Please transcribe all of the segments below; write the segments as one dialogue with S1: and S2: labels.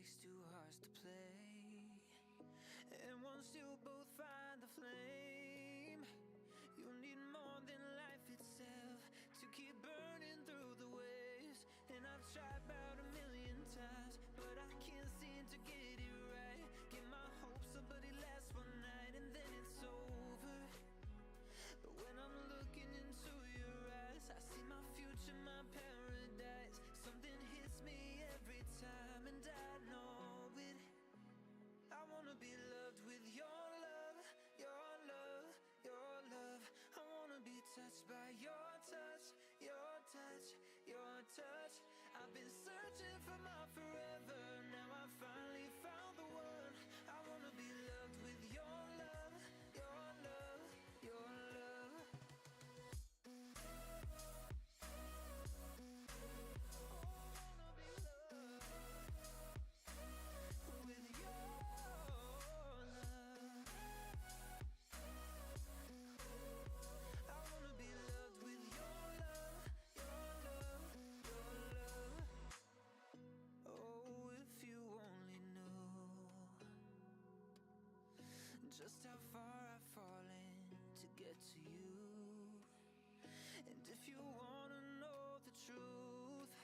S1: takes two hearts to play, and once you both find the flame, you'll need more than life itself to keep burning through the waves. And I've tried about a million times, but I can't seem to get it right. Get my hopes up, but it lasts one night and then it's over. But when I'm looking into your eyes, I see my future, my paradise. Something hits me every time and I know it. I wanna be loved with your love, your love, your love. I wanna be touched by your touch, your touch, your touch. I've been searching for my forever, now I finally found the one. I wanna be loved with your love, your love, your love. Just how far I've fallen to get to you. And if you wanna know the truth,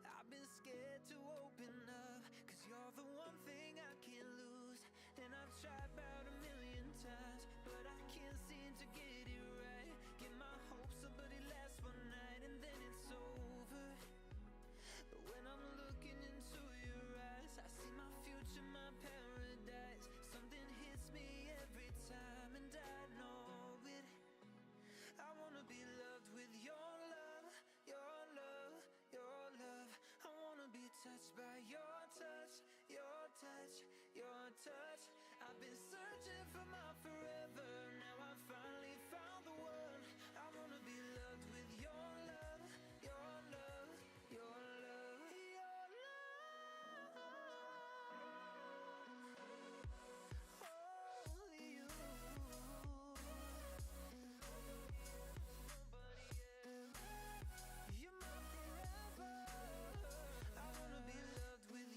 S1: I've been scared to open up, 'cause you're the one thing I can't lose. And I've tried about a million times, but I can't seem to get it right. Get my hopes up, but it lasts one night and then it's over. But when I'm looking into your eyes, I see my future, my paradise. Something hits me every time and I know it. I wanna be loved with your love, your love, your love. I wanna be touched by your touch, your touch, your touch. I've been searching for my forever, now I finally found the one. I wanna be loved with your love, your love, your love. With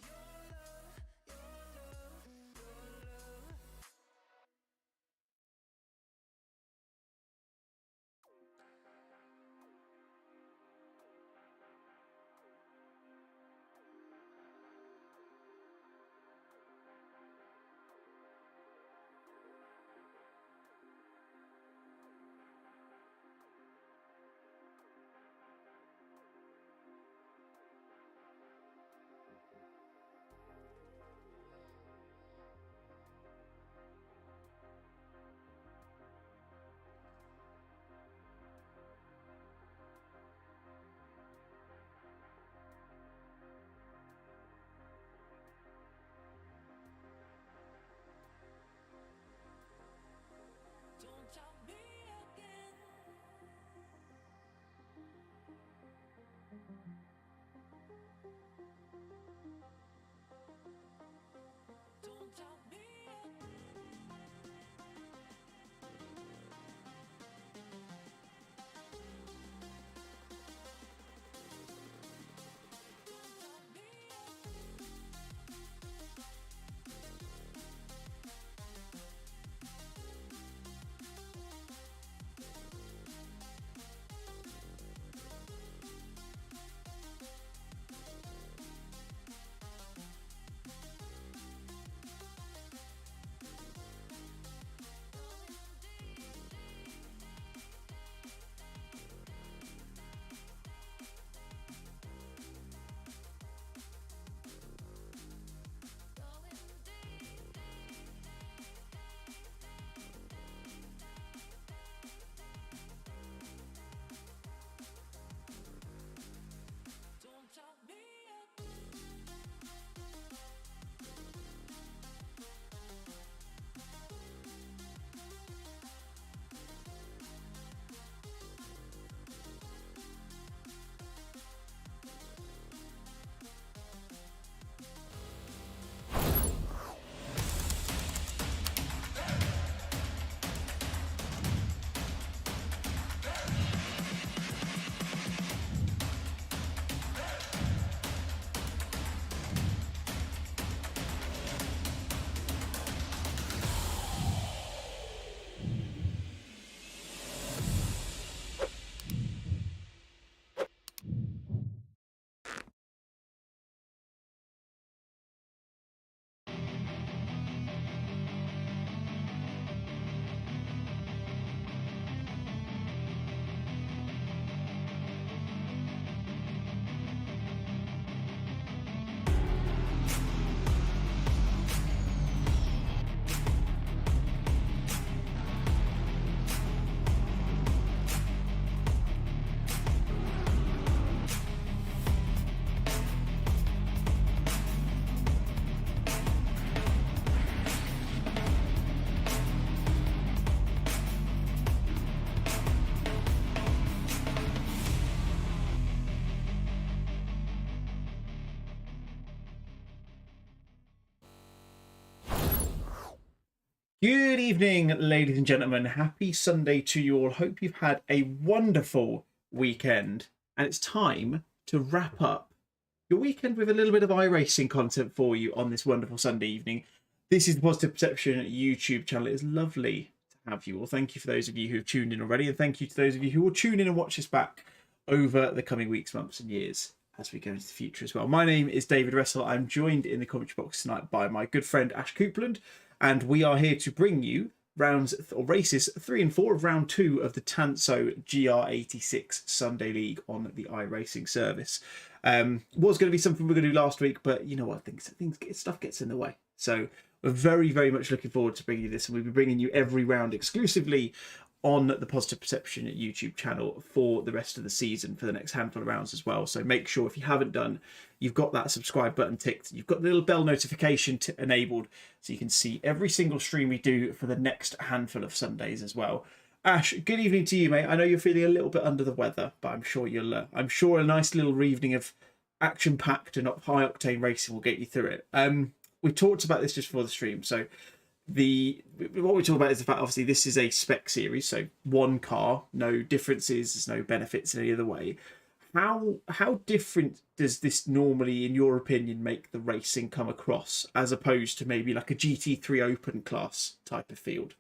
S2: Good evening, ladies and gentlemen. Happy Sunday to you all. Hope you've had a wonderful weekend. And it's time to wrap up your weekend with a little bit of iRacing content for you on this wonderful Sunday evening. This is the Positive Perception YouTube channel. It is lovely to have you all. Thank you for those of you who have tuned in already. And thank you to those of you who will tune in and watch us back over the coming weeks, months and years as we go into the future as well. My name is David Russell. I'm joined in the commentary box tonight by my good friend Ash Coupland. And we are here to bring you races 3 and 4 of round 2 of the Tanso GR86 Sunday League on the iRacing service. Was going to be something we are going to do last week, but you know what? Stuff gets in the way. So we're very, very much looking forward to bringing you this, and we'll be bringing you every round exclusively on the Positive Perception YouTube channel for the rest of the season for the next handful of rounds as well. So make sure if you haven't done, you've got that subscribe button ticked. You've got the little bell notification enabled so you can see every single stream we do for the next handful of Sundays as well. Ash, good evening to you, mate. I know you're feeling a little bit under the weather, but I'm sure I'm sure a nice little evening of action-packed and high octane racing will get you through it. We talked about this just before the stream, so what we talk about is the fact obviously this is a spec series, so one car, no differences, there's no benefits in any other way. How different does this normally, in your opinion, make the racing come across as opposed to maybe like a GT3 open class type of field?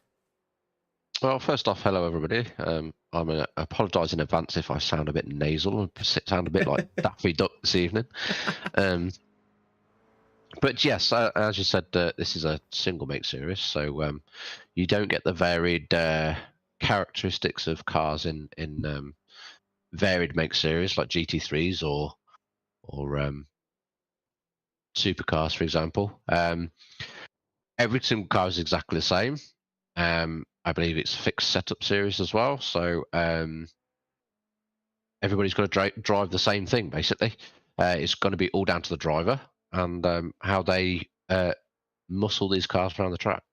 S3: Well, first off, hello everybody. I'm going to apologise in advance if I sound a bit nasal and sound a bit like Daffy Duck this evening. But yes, as you said, this is a single make series, so you don't get the varied characteristics of cars in varied make series like GT3s or supercars, for example. Every single car is exactly the same. I believe it's a fixed setup series as well, so everybody's going to drive the same thing basically. It's going to be all down to the driver and how they muscle these cars around the track.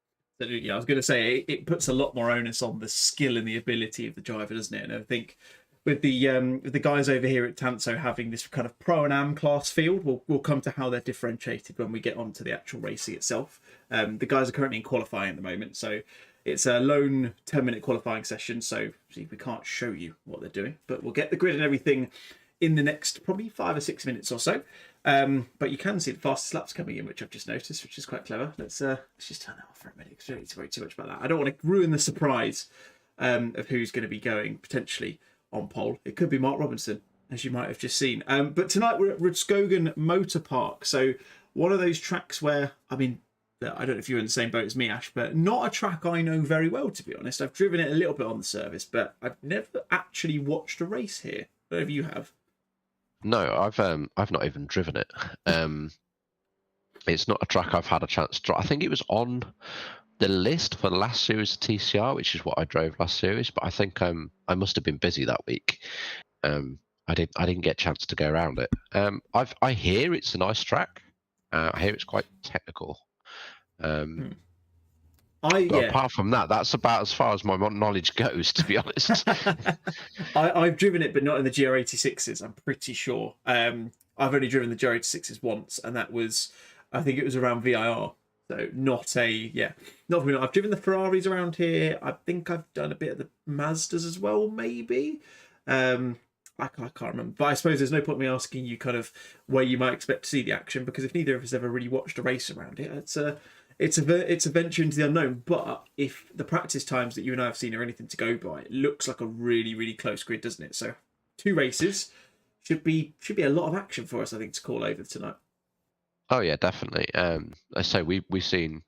S2: Absolutely. I was going to say it puts a lot more onus on the skill and the ability of the driver, doesn't it? And I think with the guys over here at Tanso having this kind of pro and am class field, we'll come to how they're differentiated when we get onto the actual racing itself. The guys are currently in qualifying at the moment, so it's a lone 10-minute qualifying session. So we can't show you what they're doing, but we'll get the grid and everything in the next probably 5 or 6 minutes or so. But you can see the fastest laps coming in, which I've just noticed, which is quite clever. Let's just turn that off for a minute because we don't need to worry too much about that. I don't want to ruin the surprise of who's going to be going potentially on pole. It could be Mark Robinson, as you might have just seen. But tonight we're at Rudskogen Motorpark. So one of those tracks where, I mean, I don't know if you're in the same boat as me, Ash, but not a track I know very well, to be honest. I've driven it a little bit on the service, but I've never actually watched a race here. I don't know if you have.
S3: No, I've not even driven it. It's not a track I've had a chance to drive. I think it was on the list for the last series of TCR, which is what I drove last series, but I think I must have been busy that week. I didn't get a chance to go around it. I hear it's a nice track. I hear it's quite technical. Apart from that, that's about as far as my knowledge goes, to be honest.
S2: I've driven it, but not in the GR86s, I'm pretty sure. I've only driven the GR86s once, and that was, I think it was around VIR. So not for me. I've driven the Ferraris around here. I think I've done a bit of the Mazdas as well, maybe. I can't remember. But I suppose there's no point me asking you kind of where you might expect to see the action, because if neither of us ever really watched a race around it, it's a venture into the unknown. But if the practice times that you and I have seen are anything to go by, it looks like a really, really close grid, doesn't it? So 2 races should be a lot of action for us, I think, to call over tonight.
S3: Oh yeah, definitely. I say we've seen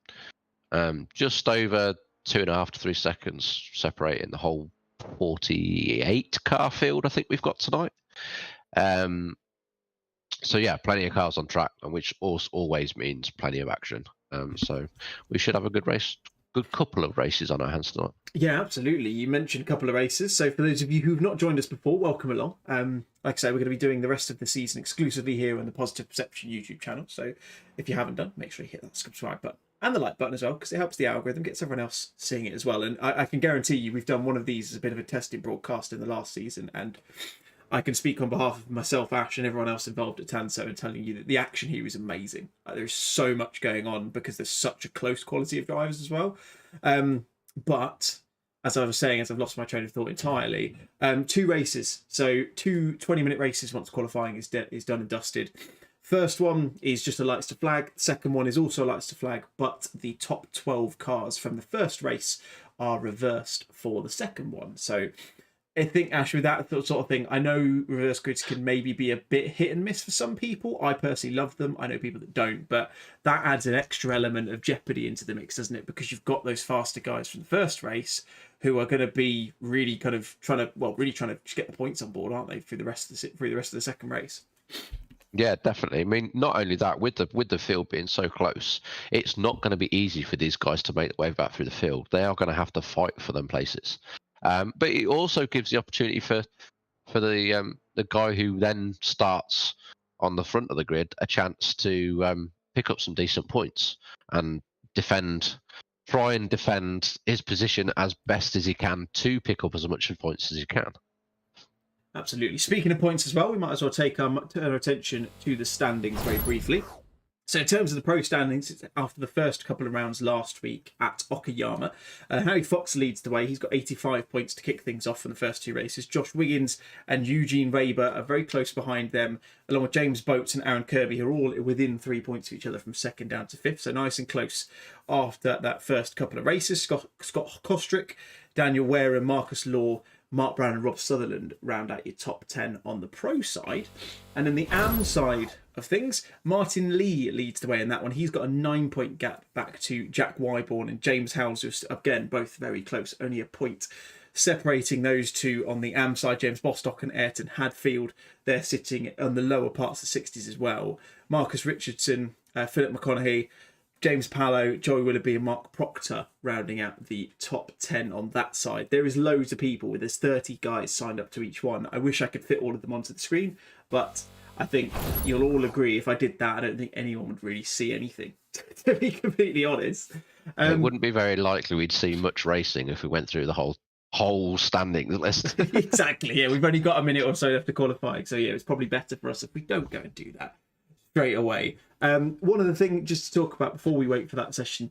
S3: just over 2.5 to 3 seconds separating the whole 48 car field I think we've got tonight. So yeah, plenty of cars on track, and which always means plenty of action. So we should have a good couple of races on our hands tonight.
S2: Yeah, absolutely. You mentioned a couple of races. So for those of you who've not joined us before, welcome along. Like I say, we're going to be doing the rest of the season exclusively here on the Positive Perception YouTube channel. So if you haven't done, make sure you hit that subscribe button and the like button as well, because it helps the algorithm, gets everyone else seeing it as well. And I can guarantee you we've done one of these as a bit of a testing broadcast in the last season, and I can speak on behalf of myself, Ash, and everyone else involved at Tanso and telling you that the action here is amazing. There's so much going on because there's such a close quality of drivers as well. But as I was saying, as I've lost my train of thought entirely, 2 races. So 2 20-minute races once qualifying is done and dusted. First one is just a lights to flag. Second one is also lights to flag, but the top 12 cars from the first race are reversed for the second one. So I think, Ash, with that sort of thing, I know reverse grids can maybe be a bit hit and miss for some people. I personally love them. I know people that don't, but that adds an extra element of jeopardy into the mix, doesn't it? Because you've got those faster guys from the first race who are going to be really kind of trying to get the points on board, aren't they, through the rest of the second race?
S3: Yeah, definitely. I mean, not only that, with the field being so close, it's not going to be easy for these guys to make the way back through the field. They are going to have to fight for them places. But it also gives the opportunity for the guy who then starts on the front of the grid a chance to pick up some decent points and try and defend his position as best as he can to pick up as much points as he can.
S2: Absolutely. Speaking of points as well, we might as well turn our attention to the standings very briefly. So in terms of the pro standings, after the first couple of rounds last week at Okayama, Harry Fox leads the way. He's got 85 points to kick things off in the first 2 races. Josh Wiggins and Eugene Raber are very close behind them, along with James Boats and Aaron Kirby, who are all within 3 points of each other from second down to fifth. So nice and close after that first couple of races. Scott Kostrick, Daniel Ware and Marcus Law, Mark Brown and Rob Sutherland round out your top 10 on the pro side. And then the AM side of things, Martin Lee leads the way in that one. He's got a 9-point gap back to Jack Wyborn and James Howells, who's, again, both very close, only a point separating those two on the AM side. James Bostock and Ayrton Hadfield, they're sitting on the lower parts of the 60s as well. Marcus Richardson, Philip McConaughey, James Pallow, Joey Willoughby and Mark Proctor rounding out the top 10 on that side. There is loads of people. There's 30 guys signed up to each one. I wish I could fit all of them onto the screen, but I think you'll all agree if I did that, I don't think anyone would really see anything, to be completely honest.
S3: It wouldn't be very likely we'd see much racing if we went through the whole standings list.
S2: Exactly, yeah. We've only got a minute or so left to qualify, so yeah, it's probably better for us if we don't go and do that straight away. One of the things just to talk about before we wait for the session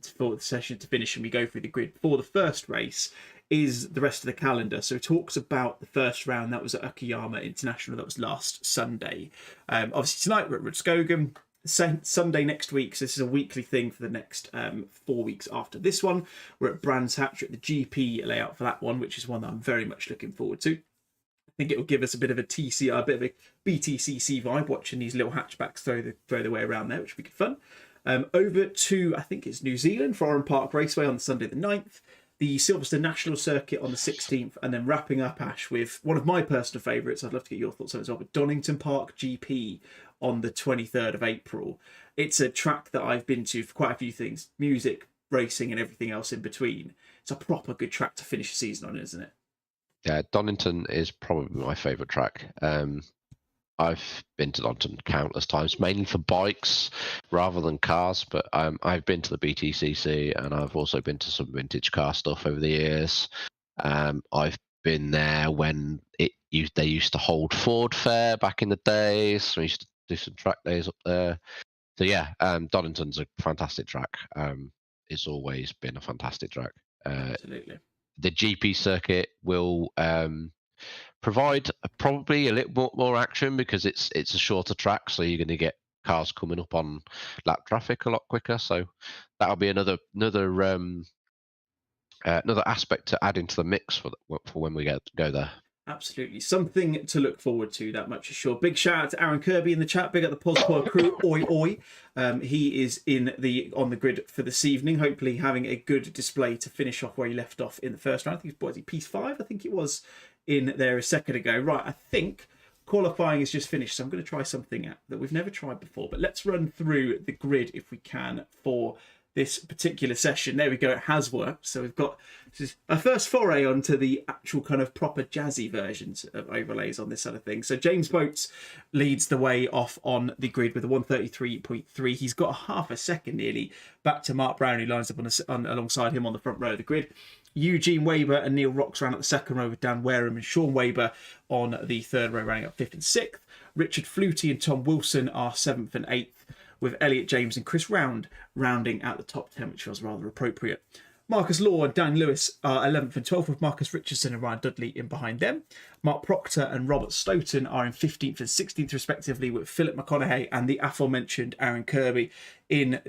S2: to finish and we go through the grid for the first race is the rest of the calendar. So it talks about the first round that was at Okayama International, that was last Sunday. Obviously tonight we're at Rudskogen, Sunday next week, so this is a weekly thing for the next 4 weeks after this one. We're at Brands Hatch at the GP layout for that one, which is one that I'm very much looking forward to. I think it will give us a bit of a TCR, a bit of a BTCC vibe, watching these little hatchbacks throw their way around there, which would be good fun. Over to, I think it's New Zealand, for Oran Park Raceway on Sunday the 9th, the Silverstone National Circuit on the 16th, and then wrapping up, Ash, with one of my personal favourites, I'd love to get your thoughts on it as well, but Donington Park GP on the 23rd of April. It's a track that I've been to for quite a few things, music, racing and everything else in between. It's a proper good track to finish a season on, isn't it?
S3: Yeah, Donington is probably my favourite track. I've been to Donington countless times, mainly for bikes rather than cars, but I've been to the BTCC and I've also been to some vintage car stuff over the years. I've been there when they used to hold Ford Fair back in the days, so we used to do some track days up there. So yeah, Donington's a fantastic track. It's always been a fantastic track.
S2: Absolutely.
S3: The GP circuit will provide probably a little more action because it's a shorter track, so you're going to get cars coming up on lap traffic a lot quicker. So that'll be another aspect to add into the mix for when we go there.
S2: Absolutely. Something to look forward to, that much is sure. Big shout out to Aaron Kirby in the chat. Big up the Pospoil crew. Oi, oi. He is on the grid for this evening, hopefully having a good display to finish off where he left off in the first round. I think was he P5? I think it was in there a second ago. Right, I think qualifying is just finished, so I'm going to try something out that we've never tried before. But let's run through the grid if we can for this particular session. There we go, it has worked. So we've got a first foray onto the actual kind of proper jazzy versions of overlays on this side of things. So James Boats leads the way off on the grid with a 133.3. He's got half a second nearly back to Mark Brown, who lines up alongside him on the front row of the grid. Eugene Weber and Neil Rocks round at the second row with Dan Wareham and Sean Weber on the third row, running up 5th and 6th. Richard Flutie and Tom Wilson are 7th and 8th, with Elliot James and Chris Round rounding out the top 10, which feels rather appropriate. Marcus Law and Dan Lewis are 11th and 12th, with Marcus Richardson and Ryan Dudley in behind them. Mark Proctor and Robert Stoughton are in 15th and 16th respectively, with Philip McConaughey and the aforementioned Aaron Kirby in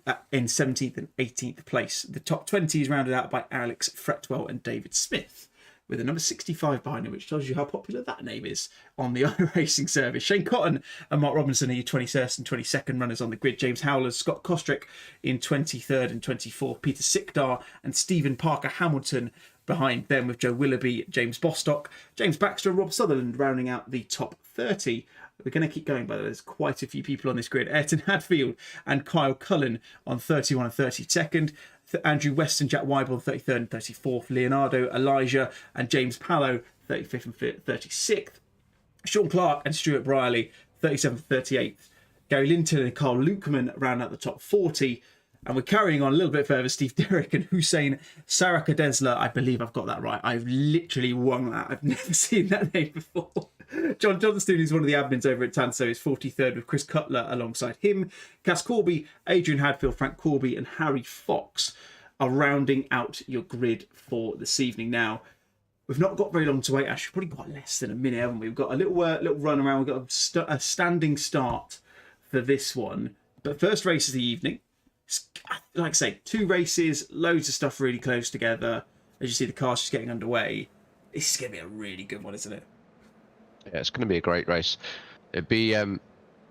S2: 17th and 18th place. The top 20 is rounded out by Alex Fretwell and David Smith, with a number 65 behind him, which tells you how popular that name is on the iRacing service. Shane Cotton and Mark Robinson are your 21st and 22nd runners on the grid. James Howlers, Scott Kostrick in 23rd and 24th. Peter Sickdar and Stephen Parker Hamilton behind them, with Joe Willoughby, James Bostock, James Baxter and Rob Sutherland rounding out the top 30. We're going to keep going, by the way. There's quite a few people on this grid. Ayrton Hadfield and Kyle Cullen on 31 and 32nd. Andrew Weston, Jack Weibel, 33rd and 34th. Leonardo, Elijah and James Pallow, 35th and 36th. Sean Clark and Stuart Brierley, 37th and 38th. Gary Linton and Carl Lukeman round out the top 40. And we're carrying on a little bit further. Steve Derrick and Hussein Sarakadesla. I believe I've got that right. I've literally won that. I've never seen that name before. John Johnston, who's one of the admins over at Tanso, is 43rd, with Chris Cutler alongside him. Cass Corby, Adrian Hadfield, Frank Corby and Harry Fox are rounding out your grid for this evening. Now, we've not got very long to wait. Actually, probably got less than a minute, haven't we? We've got a little run around. We've got a standing start for this one. But first race of the evening. Like I say, 2 races, loads of stuff really close together. As you see, the car's just getting underway. This is going to be a really good one, isn't it?
S3: Yeah, it's going to be a great race. It'd be,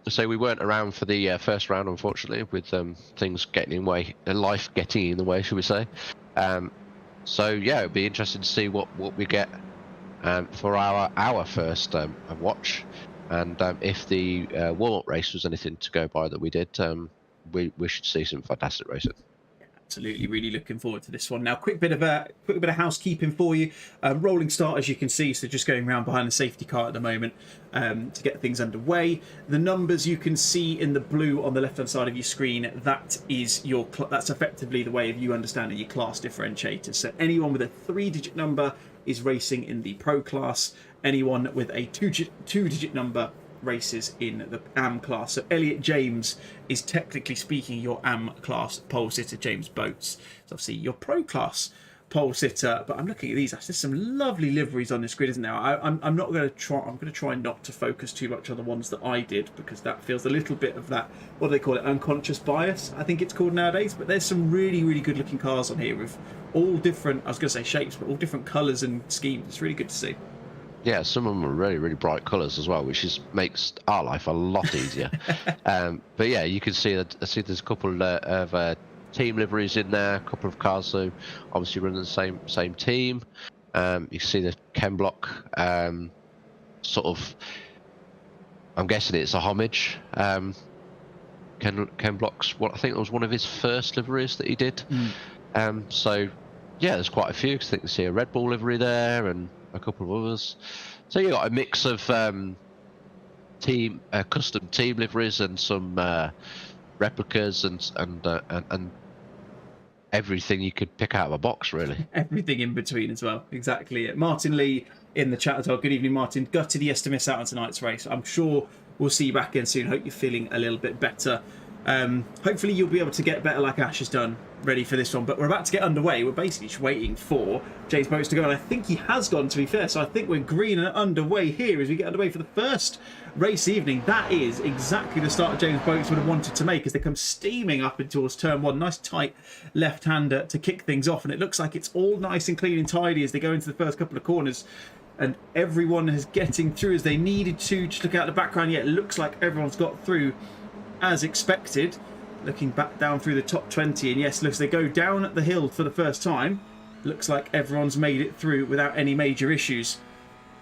S3: so we weren't around for the first round, unfortunately, with things getting in the way, life getting in the way, should we say. So, yeah, it'd be interesting to see what we get for our first watch. And if the warm-up race was anything to go by that we did, we should see some fantastic racing.
S2: Absolutely, really looking forward to this one. Now, quick bit of housekeeping for you. Rolling start, as you can see, so just going around behind the safety car at the moment to get things underway. The numbers you can see in the blue on the left-hand side of your screen, that is that's effectively the way of you understanding your class differentiators. So anyone with a 3-digit number is racing in the Pro class. Anyone with a two-digit number races in the AM class. So Elliot James is technically speaking your AM class pole sitter. James Boats is obviously your Pro class pole sitter. But I'm looking at these. There's some lovely liveries on this grid, isn't there? I'm not going to try. I'm going to try not to focus too much on the ones that I did, because that feels a little bit of that, what do they call it, unconscious bias, I think it's called nowadays. But there's some really, really good looking cars on here with all different, I was going to say shapes, but all different colours and schemes. It's really good to see.
S3: Yeah, some of them are really, really bright colours as well, which makes our life a lot easier. But yeah, you can see there's a couple of team liveries in there, a couple of cars who obviously run the same team. You see the Ken Block sort of, I'm guessing it's a homage. Ken Block's, I think it was one of his first liveries that he did. So yeah, there's quite a few. I think you see a Red Bull livery there and a couple of others. So you got a mix of custom team liveries and some replicas and everything you could pick out of a box, really.
S2: Everything in between as well. Exactly it. Martin Lee in the chat as well. Good evening, Martin. Gutted he has to miss out on tonight's race. I'm sure we'll see you back in soon. Hope you're feeling a little bit better. Hopefully you'll be able to get better like Ash has done, ready for this one. But we're about to get underway. We're basically just waiting for James Boats to go, and I think he has gone, to be fair. So I think we're green and underway here as we get underway for the first race evening. That is exactly the start James Boats would have wanted to make as they come steaming up in towards turn 1. Nice tight left-hander to kick things off, and it looks like it's all nice and clean and tidy as they go into the first couple of corners. And everyone is getting through as they needed to. Just look out the background, yeah, it looks like everyone's got through as expected. Looking back down through the top 20, and yes, looks they go down the hill for the first time. Looks like everyone's made it through without any major issues.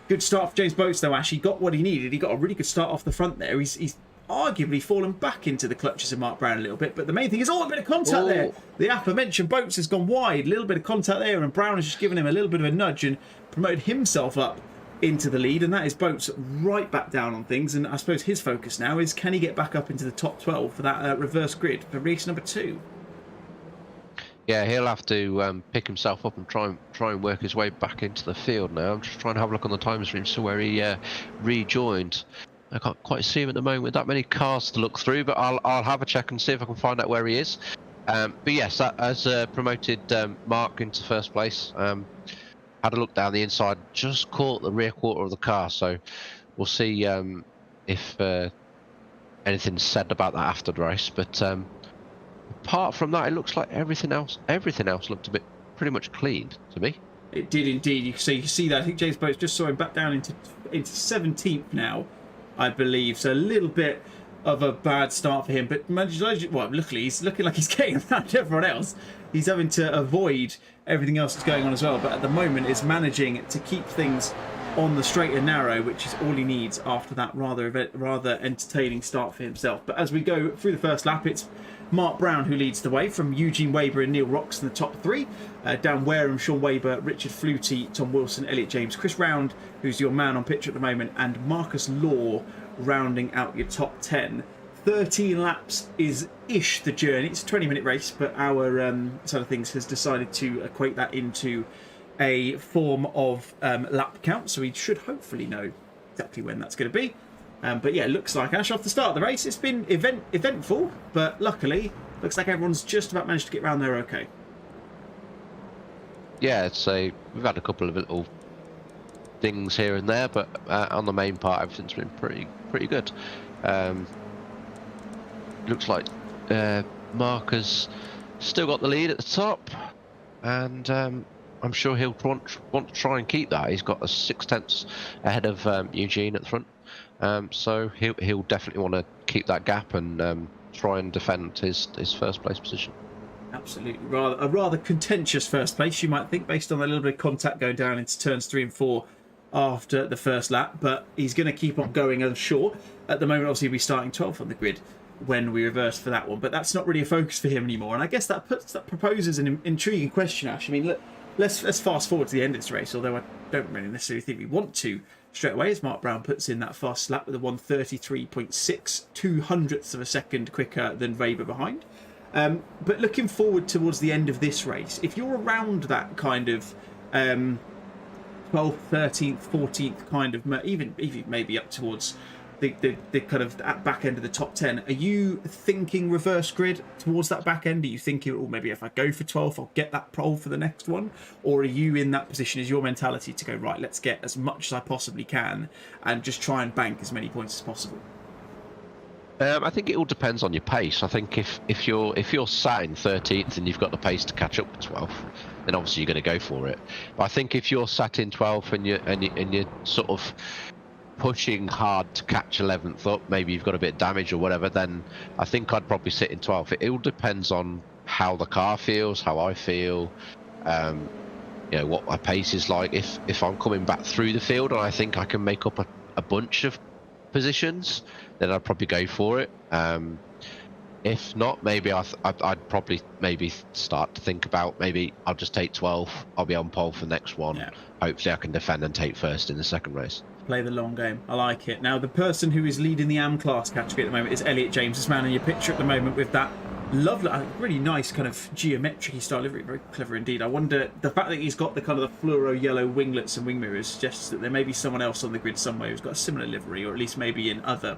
S2: Good start for James Boats though, Ash. He got what he needed. He got a really good start off the front there. He's arguably fallen back into the clutches of Mark Brown a little bit, but the main thing is a bit of contact there. The aforementioned Boats has gone wide, a little bit of contact there, and Brown has just given him a little bit of a nudge and promoted himself up into the lead, and that is Boats right back down on things. And I suppose his focus now is, can he get back up into the top 12 for that reverse grid for race number 2?
S3: Yeah, he'll have to pick himself up and try and work his way back into the field now. I'm just trying to have a look on the time stream, so where he rejoined. I can't quite see him at the moment with that many cars to look through, but I'll have a check and see if I can find out where he is. But yes, that has promoted Mark into first place. Had a look down the inside, just caught the rear quarter of the car, so we'll see if anything's said about that after the race. But apart from that, it looks like everything else looked a bit pretty much clean to me.
S2: It did indeed. You can see that. I think James Boats just saw him back down into 17th now, I believe. So a little bit of a bad start for him. But well, luckily he's looking like he's getting around everyone else. He's having to avoid everything else that's going on as well. But at the moment, is managing to keep things on the straight and narrow, which is all he needs after that rather entertaining start for himself. But as we go through the first lap, it's Mark Brown who leads the way, from Eugene Weber and Neil Rocks in the top three. Dan Wareham, Sean Weber, Richard Flutie, Tom Wilson, Elliot James, Chris Round, who's your man on pitch at the moment, and Marcus Law rounding out your top 10. 13 laps is ish the journey. It's a 20-minute race, but our side of things has decided to equate that into a form of lap count, so we should hopefully know exactly when that's going to be. But yeah, it looks like, Ash, off the start of the race, it's been eventful, but luckily, looks like everyone's just about managed to get around there okay.
S3: Yeah, so we've had a couple of little things here and there, but on the main part, everything's been pretty good. Looks like Mark has still got the lead at the top, and I'm sure he'll want to try and keep that. He's got a 6/10 ahead of Eugene at the front, so he'll definitely want to keep that gap and try and defend his first place position.
S2: Absolutely, a rather contentious first place, you might think, based on a little bit of contact going down into turns 3 and 4 after the first lap. But he's going to keep on going, I'm sure. At the moment, obviously, he'll be starting 12th on the grid when we reverse for that one, but that's not really a focus for him anymore. And I guess that proposes an intriguing question, Ash. I mean, look, let's fast forward to the end of this race, although I don't really necessarily think we want to straight away, as Mark Brown puts in that fast lap with a 1:33.6, 200ths of a second quicker than Weber behind. But looking forward towards the end of this race, if you're around that kind of 12th, 13th, 14th kind of, even maybe up towards the kind of back end of the top 10, are you thinking reverse grid towards that back end? Are you thinking, oh, maybe if I go for 12th, I'll get that pole for the next one? Or are you in that position, is your mentality to go, right, let's get as much as I possibly can and just try and bank as many points as possible?
S3: I think it all depends on your pace. I think if you're sat in 13th and you've got the pace to catch up to 12th, then obviously you're going to go for it. But I think if you're sat in 12th and you're sort of pushing hard to catch 11th up, maybe you've got a bit of damage or whatever, then I think I'd probably sit in 12th. It all depends on how the car feels, how I feel, what my pace is like. If I'm coming back through the field and I think I can make up a bunch of positions, then I'd probably go for it. If not, maybe I'd probably maybe start to think about, maybe I'll just take 12, I'll be on pole for the next one. Yeah. Hopefully I can defend and take first in the second race.
S2: Play the long game. I like it. Now, the person who is leading the AM class category at the moment is Elliot James, this man in your picture at the moment with that lovely, really nice kind of geometric style livery. Very clever indeed. I wonder, the fact that he's got the kind of the fluoro yellow winglets and wing mirrors suggests that there may be someone else on the grid somewhere who's got a similar livery, or at least maybe in other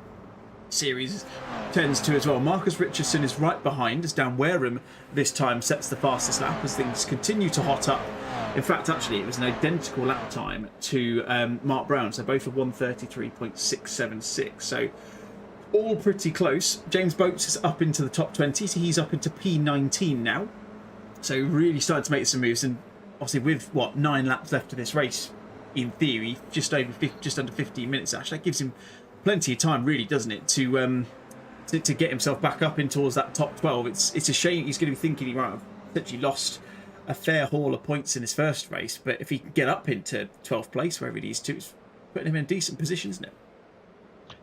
S2: series tends to as well. Marcus Richardson is right behind as Dan Wareham this time sets the fastest lap as things continue to hot up. In fact, actually, it was an identical lap time to Mark Brown, so both are 1:33.676. So all pretty close. James Boats is up into the top 20, so he's up into P19 now. So really starting to make some moves, and obviously with 9 laps left of this race, in theory, just under 15 minutes. Actually, that gives him plenty of time, really, doesn't it, to get himself back up in towards that top 12. It's a shame he's going to be thinking he might have essentially lost a fair haul of points in his first race, but if he can get up into 12th place, wherever it is, it's putting him in a decent position, isn't it?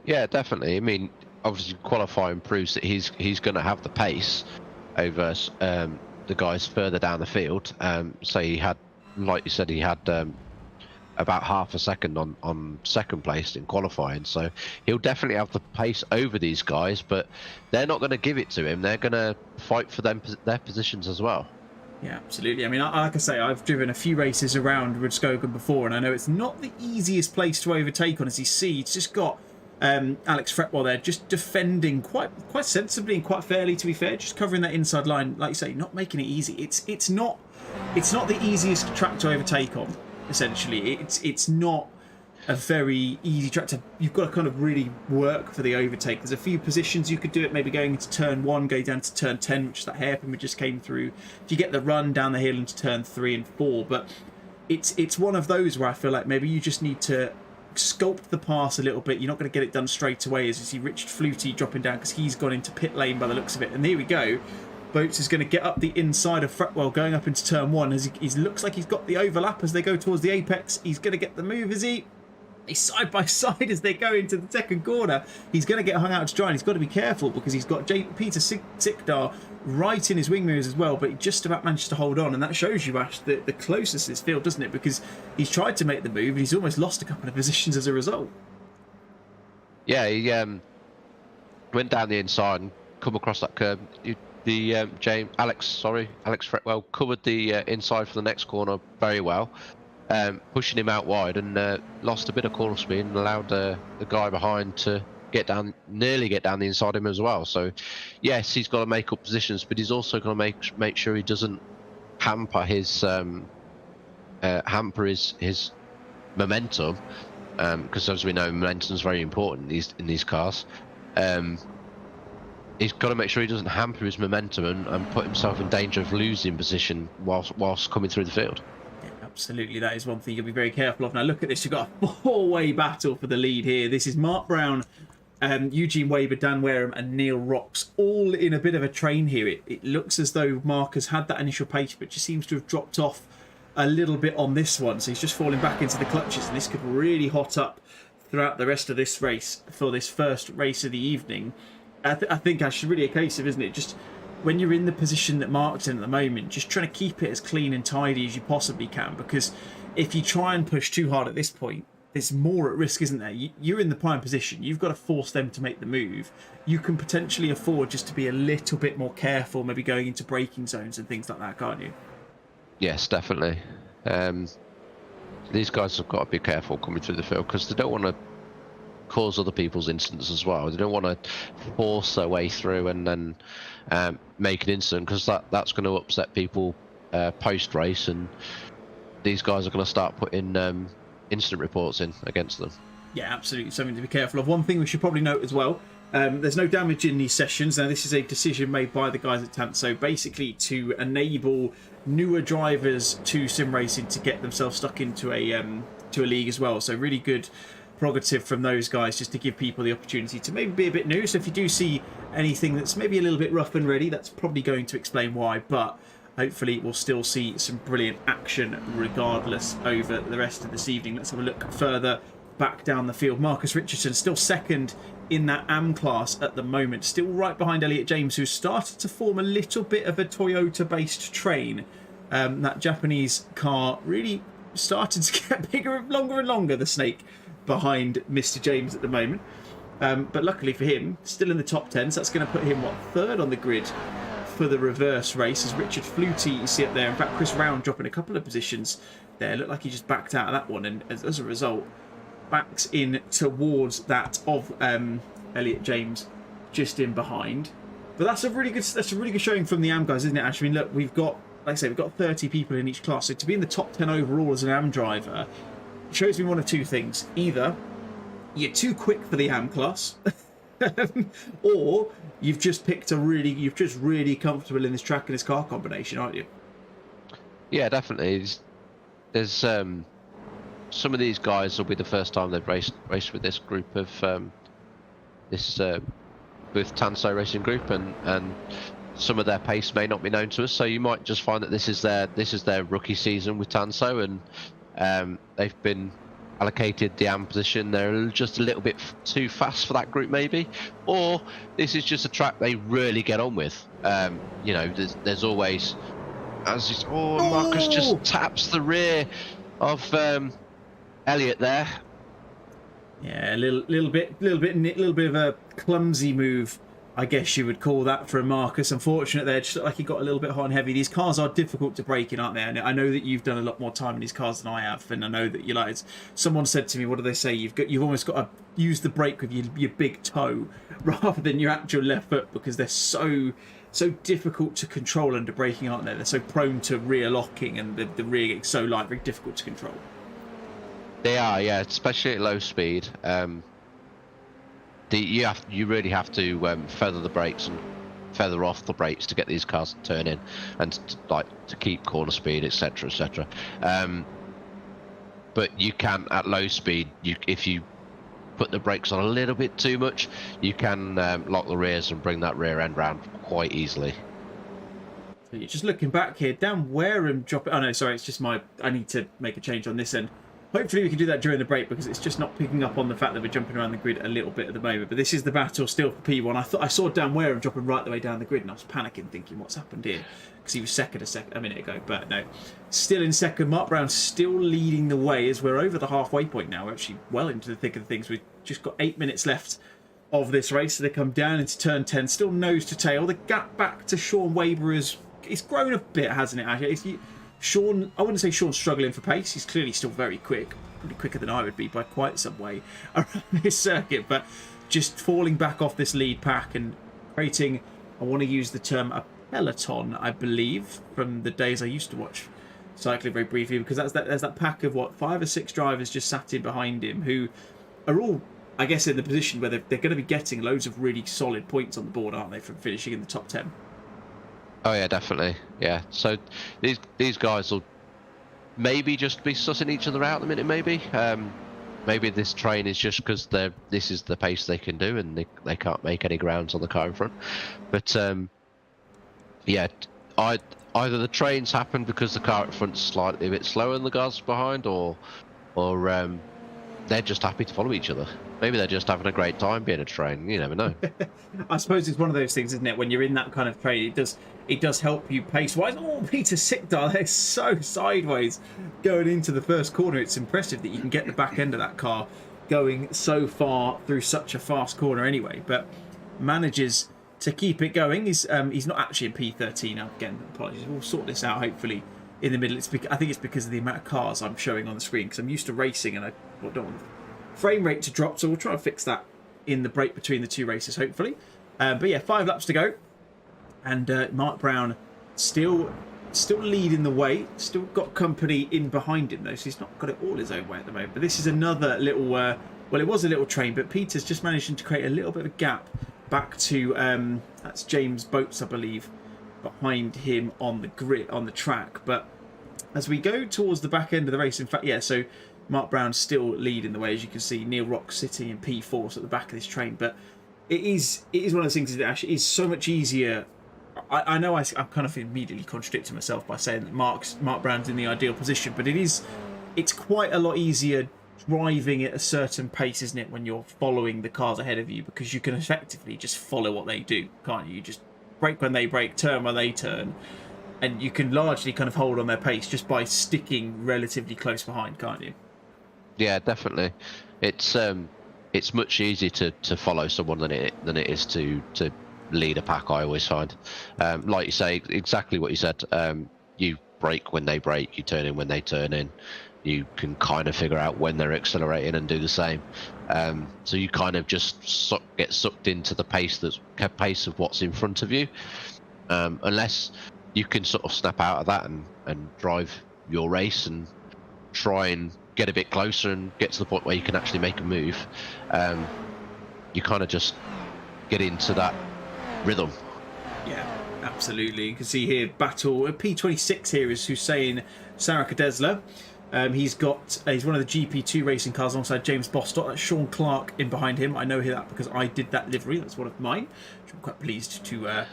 S2: Yeah,
S3: definitely. I mean, obviously qualifying proves that he's going to have the pace over the guys further down the field. So he had, like you said, he had about half a second on second place in qualifying, so he'll definitely have the pace over these guys, but they're not going to give it to him. They're going to fight for their positions as well.
S2: Yeah, absolutely. I mean, like I say, I've driven a few races around Rudskogen before, and I know it's not the easiest place to overtake on. As you see, it's just got Alex Fretwell there, just defending quite sensibly and quite fairly. To be fair, just covering that inside line, like you say, not making it easy. It's not the easiest track to overtake on. Essentially, it's not a very easy track to. You've got to kind of really work for the overtake. There's a few positions you could do it, maybe going into turn 1, go down to turn 10, which is that hairpin we just came through. If you get the run down the hill into turn 3 and 4, but it's one of those where I feel like maybe you just need to sculpt the pass a little bit. You're not going to get it done straight away, as you see Richard Flutie dropping down because he's gone into pit lane by the looks of it. And there we go. Boats is going to get up the inside of Fretwell going up into turn 1 as he looks like he's got the overlap as they go towards the apex. He's going to get the move, is he? They side by side as they go into the second corner. He's going to get hung out to dry, and he's got to be careful because he's got Peter Sikdar right in his wing mirrors as well, but he just about managed to hold on, and that shows you, Ash, the closest this field, doesn't it? Because he's tried to make the move, and he's almost lost a couple of positions as a result.
S3: Yeah, he went down the inside and come across that curb. Alex Fretwell covered the inside for the next corner very well. Pushing him out wide and lost a bit of corner speed and allowed the guy behind to nearly get down the inside of him as well. So yes, he's got to make up positions, but he's also got to make sure he doesn't hamper his momentum, because as we know, momentum is very important in these cars. He's got to make sure he doesn't hamper his momentum and put himself in danger of losing position whilst coming through the field.
S2: Absolutely, that is one thing you'll be very careful of. Now look at this, you've got a 4-way battle for the lead here. This is Mark Brown, Eugene Weber, Dan Wareham and Neil Rocks, all in a bit of a train here. It looks as though Mark has had that initial pace, but just seems to have dropped off a little bit on this one. So he's just falling back into the clutches, and this could really hot up throughout the rest of this race for this first race of the evening. I think that's really a case of, isn't it, just when you're in the position that Mark's in at the moment, just trying to keep it as clean and tidy as you possibly can, because if you try and push too hard at this point, there's more at risk, isn't there? You're in the prime position. You've got to force them to make the move. You can potentially afford just to be a little bit more careful, maybe going into braking zones and things like that, can't you?
S3: Yes, definitely. These guys have got to be careful coming through the field because they don't want to cause other people's incidents as well. They don't want to force their way through and then make an incident, because that's going to upset people post race, and these guys are going to start putting incident reports in against them.
S2: Yeah, absolutely, something to be careful of. One thing we should probably note as well, there's no damage in these sessions. Now this is a decision made by the guys at Tanso, basically to enable newer drivers to sim racing to get themselves stuck into a league as well. So really good prerogative from those guys, just to give people the opportunity to maybe be a bit new. So if you do see anything that's maybe a little bit rough and ready, that's probably going to explain why, but hopefully we'll still see some brilliant action regardless over the rest of this evening. Let's have a look further back down the field. Marcus Richardson still second in that AM class at the moment, still right behind Elliot James, who's started to form a little bit of a Toyota based train. That Japanese car really started to get bigger, longer and longer, the snake behind Mr. James at the moment, but luckily for him, still in the top 10, so that's going to put him third on the grid for the reverse race, as Richard Flutie, you see up there. In fact, Chris Round dropping a couple of positions there, looked like he just backed out of that one, and as a result backs in towards that of Elliot James just in behind. But that's a really good showing from the AM guys, isn't it, Ash? I mean, look, we've got, like I say, we've got 30 people in each class, so to be in the top 10 overall as an AM driver shows me one of two things. Either you're too quick for the AM class, or you've just really comfortable in this track and this car combination, aren't you? Yeah,
S3: definitely. There's some of these guys will be the first time they've raced with this group of with Tanso Racing Group, and some of their pace may not be known to us. So you might just find that this is their rookie season with Tanso, and they've been allocated the AM position. They're just a little bit too fast for that group, maybe, or this is just a track they really get on with. You know, there's always, Marcus just taps the rear of Elliot there. Yeah, a little bit of a clumsy move
S2: I guess you would call that for a Marcus. Unfortunate there, just looked like he got a little bit hot and heavy. These cars are difficult to break in, aren't they? And I know that you've done a lot more time in these cars than I have, and I know that you like. Someone said to me, "What do they say? You've almost got to use the brake with your big toe rather than your actual left foot because they're so difficult to control under braking, aren't they? They're so prone to rear locking and the rear getting so light, very difficult to control."
S3: They are, yeah, especially at low speed. You really have to feather the brakes and feather off the brakes to get these cars to turn in and to keep corner speed, etc., etc. But you can, at low speed, if you put the brakes on a little bit too much, you can lock the rears and bring that rear end round quite easily.
S2: So you're just looking back here, Dan Wareham dropping. Oh no, sorry, it's just I need to make a change on this end. Hopefully we can do that during the break because it's just not picking up on the fact that we're jumping around the grid a little bit at the moment. But this is the battle still for P1. I saw Dan Wareham dropping right the way down the grid and I was panicking thinking what's happened here because he was second a minute ago. But no, still in second. Mark Brown still leading the way as we're over the halfway point now. We're actually well into the thick of things. We've just got 8 minutes left of this race. So they come down into turn 10, still nose to tail. The gap back to Sean Weber it's grown a bit, hasn't it, actually? Sean, I wouldn't say Sean's struggling for pace. He's clearly still very quick, probably quicker than I would be by quite some way around this circuit. But just falling back off this lead pack and creating, I want to use the term a peloton, I believe, from the days I used to watch cycling very briefly, because there's that pack of 5 or 6 drivers just sat in behind him who are all, I guess, in the position where they're going to be getting loads of really solid points on the board, aren't they, from finishing in the top 10.
S3: Oh yeah, definitely. Yeah. So these guys will maybe just be sussing each other out at the minute. Maybe this train is just because this is the pace they can do and they can't make any grounds on the car in front. But yeah, either the trains happen because the car at front's slightly a bit slower than the cars behind, or they're just happy to follow each other. Maybe they're just having a great time being a train. You never know.
S2: I suppose it's one of those things, isn't it? When you're in that kind of train, it does help you pace-wise. Oh, Peter Sickdale, they're so sideways going into the first corner. It's impressive that you can get the back end of that car going so far through such a fast corner anyway, but manages to keep it going. He's not actually in P13 now. Again, apologies. We'll sort this out hopefully in the middle. I think it's because of the amount of cars I'm showing on the screen because I'm used to racing and I don't want the frame rate to drop, so we'll try and fix that in the break between the two races hopefully. But yeah, 5 laps to go. And Mark Brown still leading the way. Still got company in behind him, though, so he's not got it all his own way at the moment. But this is another little... well, it was a little train, but Peter's just managing to create a little bit of a gap back to... that's James Boats, I believe, behind him on the grid, on the track. But as we go towards the back end of the race, in fact, yeah, so Mark Brown's still leading the way. As you can see, Neil Rock sitting in P4 so at the back of this train. But it is one of those things that actually is so much easier... I know I'm kind of immediately contradicting myself by saying that Mark Brown's in the ideal position, but it's quite a lot easier driving at a certain pace, isn't it, when you're following the cars ahead of you, because you can effectively just follow what they do, can't you? You just brake when they brake, turn when they turn, and you can largely kind of hold on their pace just by sticking relatively close behind, can't you?
S3: Yeah, definitely. It's much easier to follow someone than it is to lead a pack, I always find. Like you say, exactly what you said. You brake when they brake, you turn in when they turn in. You can kind of figure out when they're accelerating and do the same. So you kind of just get sucked into the pace of what's in front of you. Unless you can sort of snap out of that and drive your race and try and get a bit closer and get to the point where you can actually make a move. You kind of just get into that rhythm.
S2: Yeah, absolutely. You can see here battle P26 here is Hussein Sarakadesla. He's one of the GP2 racing cars alongside James Bostock. That's Sean Clark in behind him. I know that because I did that livery. That's one of mine, which I'm quite pleased to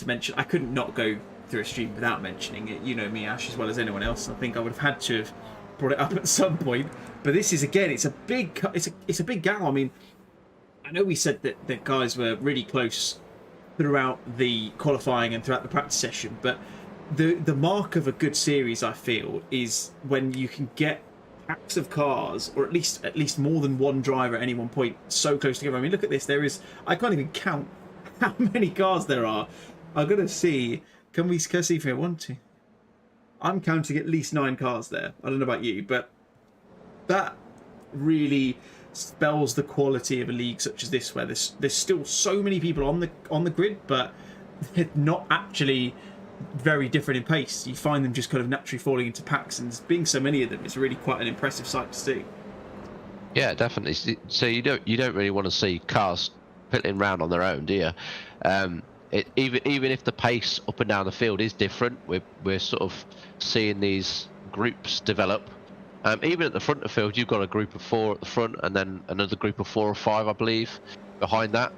S2: mention. I couldn't not go through a stream without mentioning it. You know me, Ash, as well as anyone else. I think I would have had to have brought it up at some point. But this is, again, it's a big gap. I mean, I know we said that the guys were really close throughout the qualifying and throughout the practice session, but the mark of a good series, I feel, is when you can get packs of cars, or at least more than one driver at any one point, so close together. I mean, look at this. I can't even count how many cars there are. I'm going to see. Can we see if we want to? I'm counting at least 9 cars there. I don't know about you, but that really spells the quality of a league such as this, where there's still so many people on the grid, but they're not actually very different in pace. You find them just kind of naturally falling into packs, and being so many of them, it's really quite an impressive sight to see.
S3: Yeah, definitely. So you don't really want to see cars piddling round on their own, do you? Even if the pace up and down the field is different, we're sort of seeing these groups develop. Even at the front of the field, you've got a group of 4 at the front, and then another group of 4 or 5, I believe, behind that.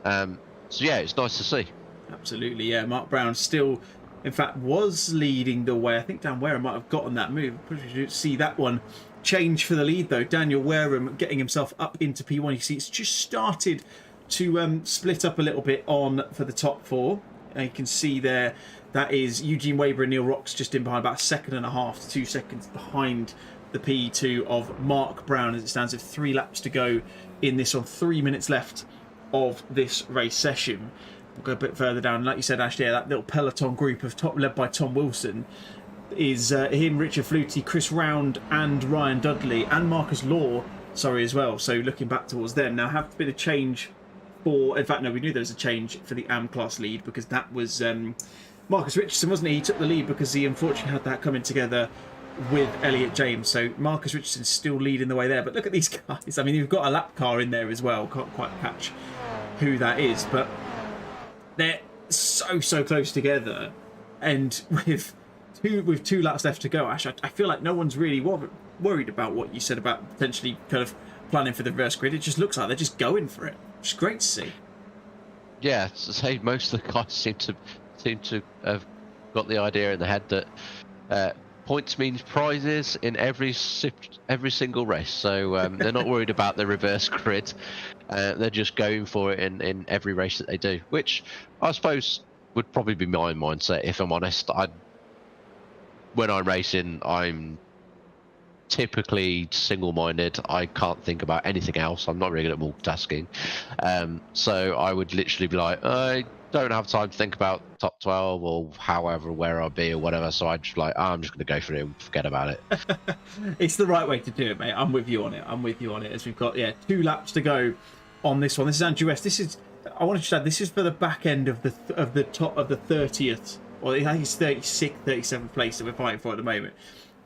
S3: So yeah, it's nice to see.
S2: Absolutely, yeah. Mark Brown still, in fact, was leading the way. I think Dan Wareham might have gotten that move. Pretty sure you see that one change for the lead, though. Daniel Wareham getting himself up into P1. You see it's just started to split up a little bit on for the top 4. And you can see there, that is Eugene Weber and Neil Rocks just in behind, about 1.5 seconds to 2 seconds behind the P2 of Mark Brown, as it stands with 3 laps to go in this one. 3 minutes left of this race session. We'll go a bit further down. Like you said, Ash, that little peloton group of led by Tom Wilson is him, Richard Flutie, Chris Round and Ryan Dudley and Marcus Law, as well. So looking back towards them. Now, have been a change for... In fact, no, we knew there was a change for the AM class lead, because that was Marcus Richardson, wasn't he? He took the lead because he unfortunately had that coming together with Elliot James. So Marcus Richardson's still leading the way there. But look at these guys. I mean, you've got a lap car in there as well. Can't quite catch who that is, but they're so close together. And with 2 laps left to go, Ash, I feel like no one's really worried about what you said about potentially kind of planning for the reverse grid. It just looks like they're just going for it. It's great to see. Yeah,
S3: to say most of the guys seem to have got the idea in the head that points means prizes in every single race. So they're not worried about the reverse grid. They're just going for it in every race that they do, which I suppose would probably be my mindset, if I'm honest. When I'm racing, I'm typically single-minded. I can't think about anything else. I'm not really good at multitasking. So I would literally be like, I don't have time to think about top 12 or however, where I'll be or whatever. So I'd just be like, I'm just going to go for it and forget about it.
S2: It's the right way to do it, mate. I'm with you on it. As we've got, 2 laps to go on this one. This is Andrew West. I want to just add, this is for the back end of the top of the 30th, or I think it's 36th, 37th place that we're fighting for at the moment.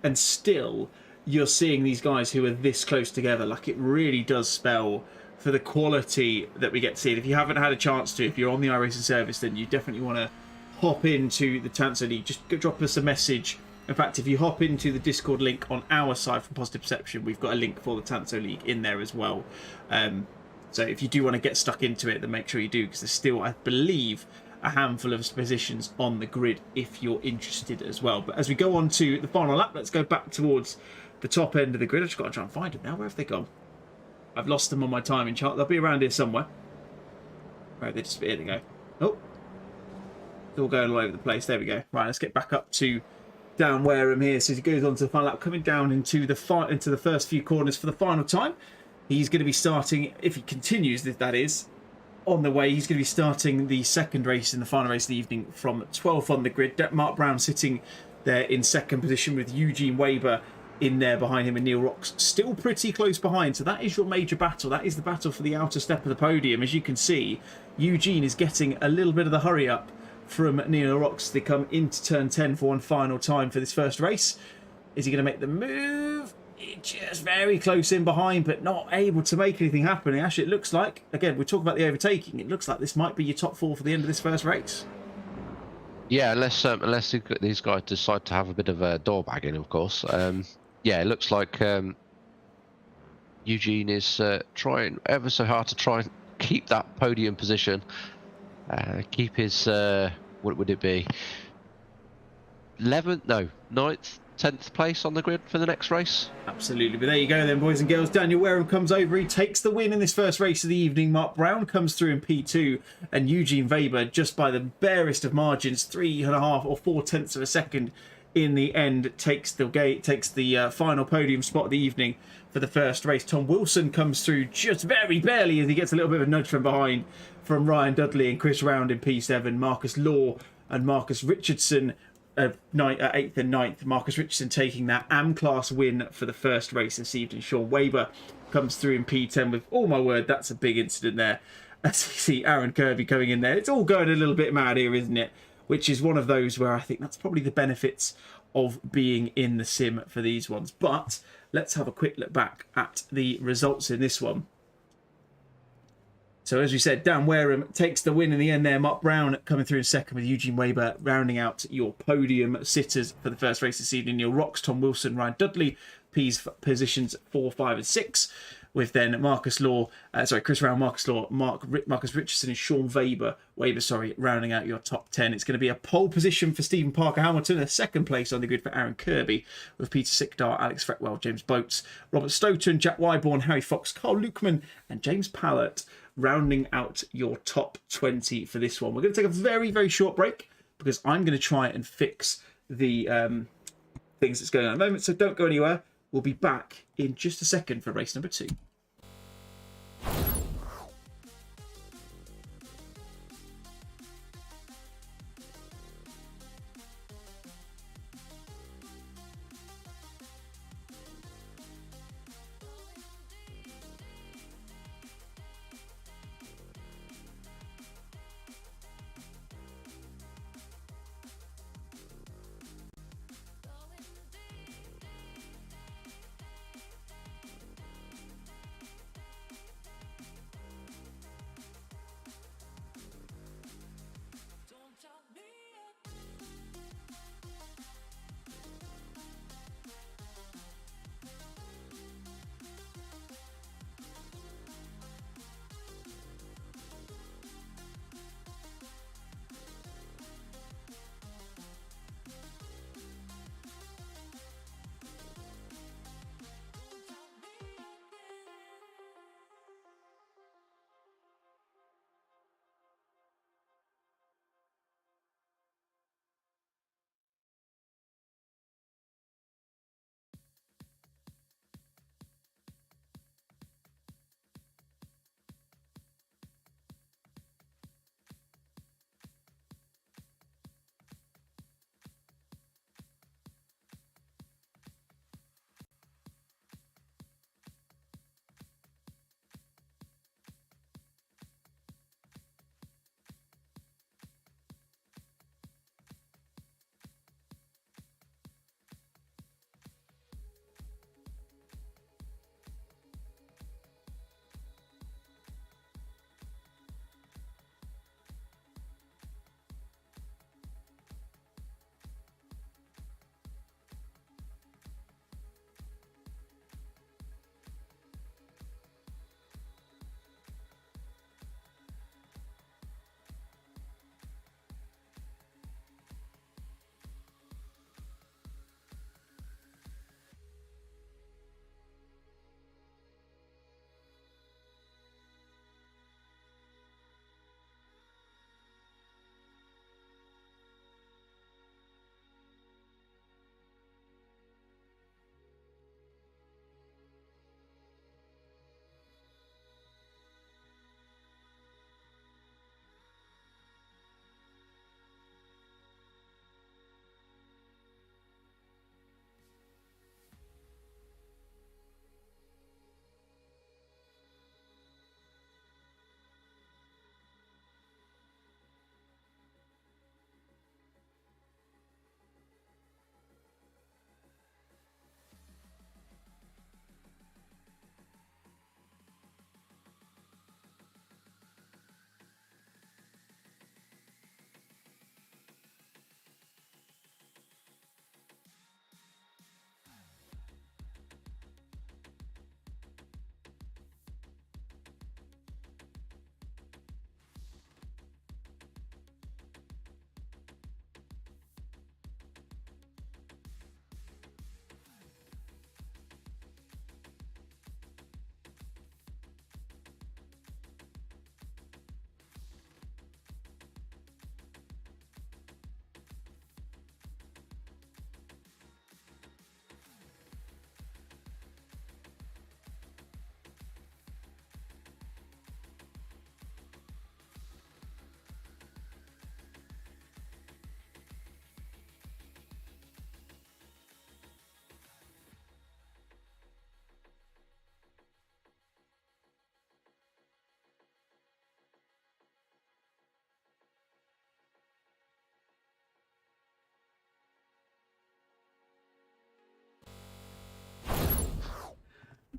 S2: And still, you're seeing these guys who are this close together. Like, it really does spell for the quality that we get to see. And if you haven't had a chance to, if you're on the iRacing service, then you definitely want to hop into the Tanso League. Just drop us a message. In fact, if you hop into the Discord link on our side from Positive Perception, we've got a link for the Tanso League in there as well. So if you do want to get stuck into it, then make sure you do, because there's still, I believe, a handful of positions on the grid if you're interested as well. But as we go on to the final lap, let's go back towards the top end of the grid. I've just got to try and find them now. Where have they gone? I've lost them on my timing chart. They'll be around here somewhere. Right, here they go. Oh, it's all going all over the place. There we go. Right, let's get back up to Dan Wareham here. So he goes on to the final lap, coming down into the first few corners for the final time. He's going to be starting, if he continues, that is, on the way. He's going to be starting the second race in the final race of the evening from 12th on the grid. Mark Brown sitting there in second position with Eugene Weber in there behind him, and Neil Rocks still pretty close behind. So that is your major battle. That is the battle for the outer step of the podium. As you can see, Eugene is getting a little bit of the hurry up from Neil Rocks. They come into turn 10 for one final time for this first race. Is he going to make the move? Just very close in behind, but not able to make anything happen. Actually, it looks like, again, we talk about the overtaking, it looks like this might be your top 4 for the end of this first race. Yeah,
S3: unless these guys decide to have a bit of a door bagging, of course. Yeah, it looks like Eugene is trying ever so hard to try and keep that podium position. Keep his, what would it be? 11th? No, 9th? 10th place on the grid for the next race.
S2: Absolutely. But there you go then, boys and girls. Daniel Wareham comes over. He takes the win in this first race of the evening. Mark Brown comes through in P2, and Eugene Weber, just by the barest of margins, 3.5 or 4 tenths of a second, in the end takes the final podium spot of the evening for the first race. Tom Wilson comes through just very barely as he gets a little bit of a nudge from behind from Ryan Dudley and Chris Round in P7. Marcus Law and Marcus Richardson 8th and 9th. Marcus Richardson taking that AM-class win for the first race this evening. Sean Weber comes through in P10 with, oh my word, that's a big incident there. As you see Aaron Kirby coming in there. It's all going a little bit mad here, isn't it? Which is one of those where I think that's probably the benefits of being in the sim for these ones. But let's have a quick look back at the results in this one. So as we said, Dan Wareham takes the win in the end there. Mark Brown coming through in second with Eugene Weber rounding out your podium sitters for the first race this evening. Neil Rocks, Tom Wilson, Ryan Dudley, positions 4, 5 and 6. With then Chris Round, Marcus Law, Marcus Richardson and Sean Weber, rounding out your top 10. It's going to be a pole position for Stephen Parker Hamilton, a second place on the grid for Aaron Kirby, with Peter Sickdar, Alex Fretwell, James Boats, Robert Stoughton, Jack Wyborn, Harry Fox, Carl Lukeman and James Pallett, rounding out your top 20 for this one. We're going to take a very, very short break because I'm going to try and fix the things that's going on at the moment, so don't go anywhere. We'll be back in just a second for race number 2.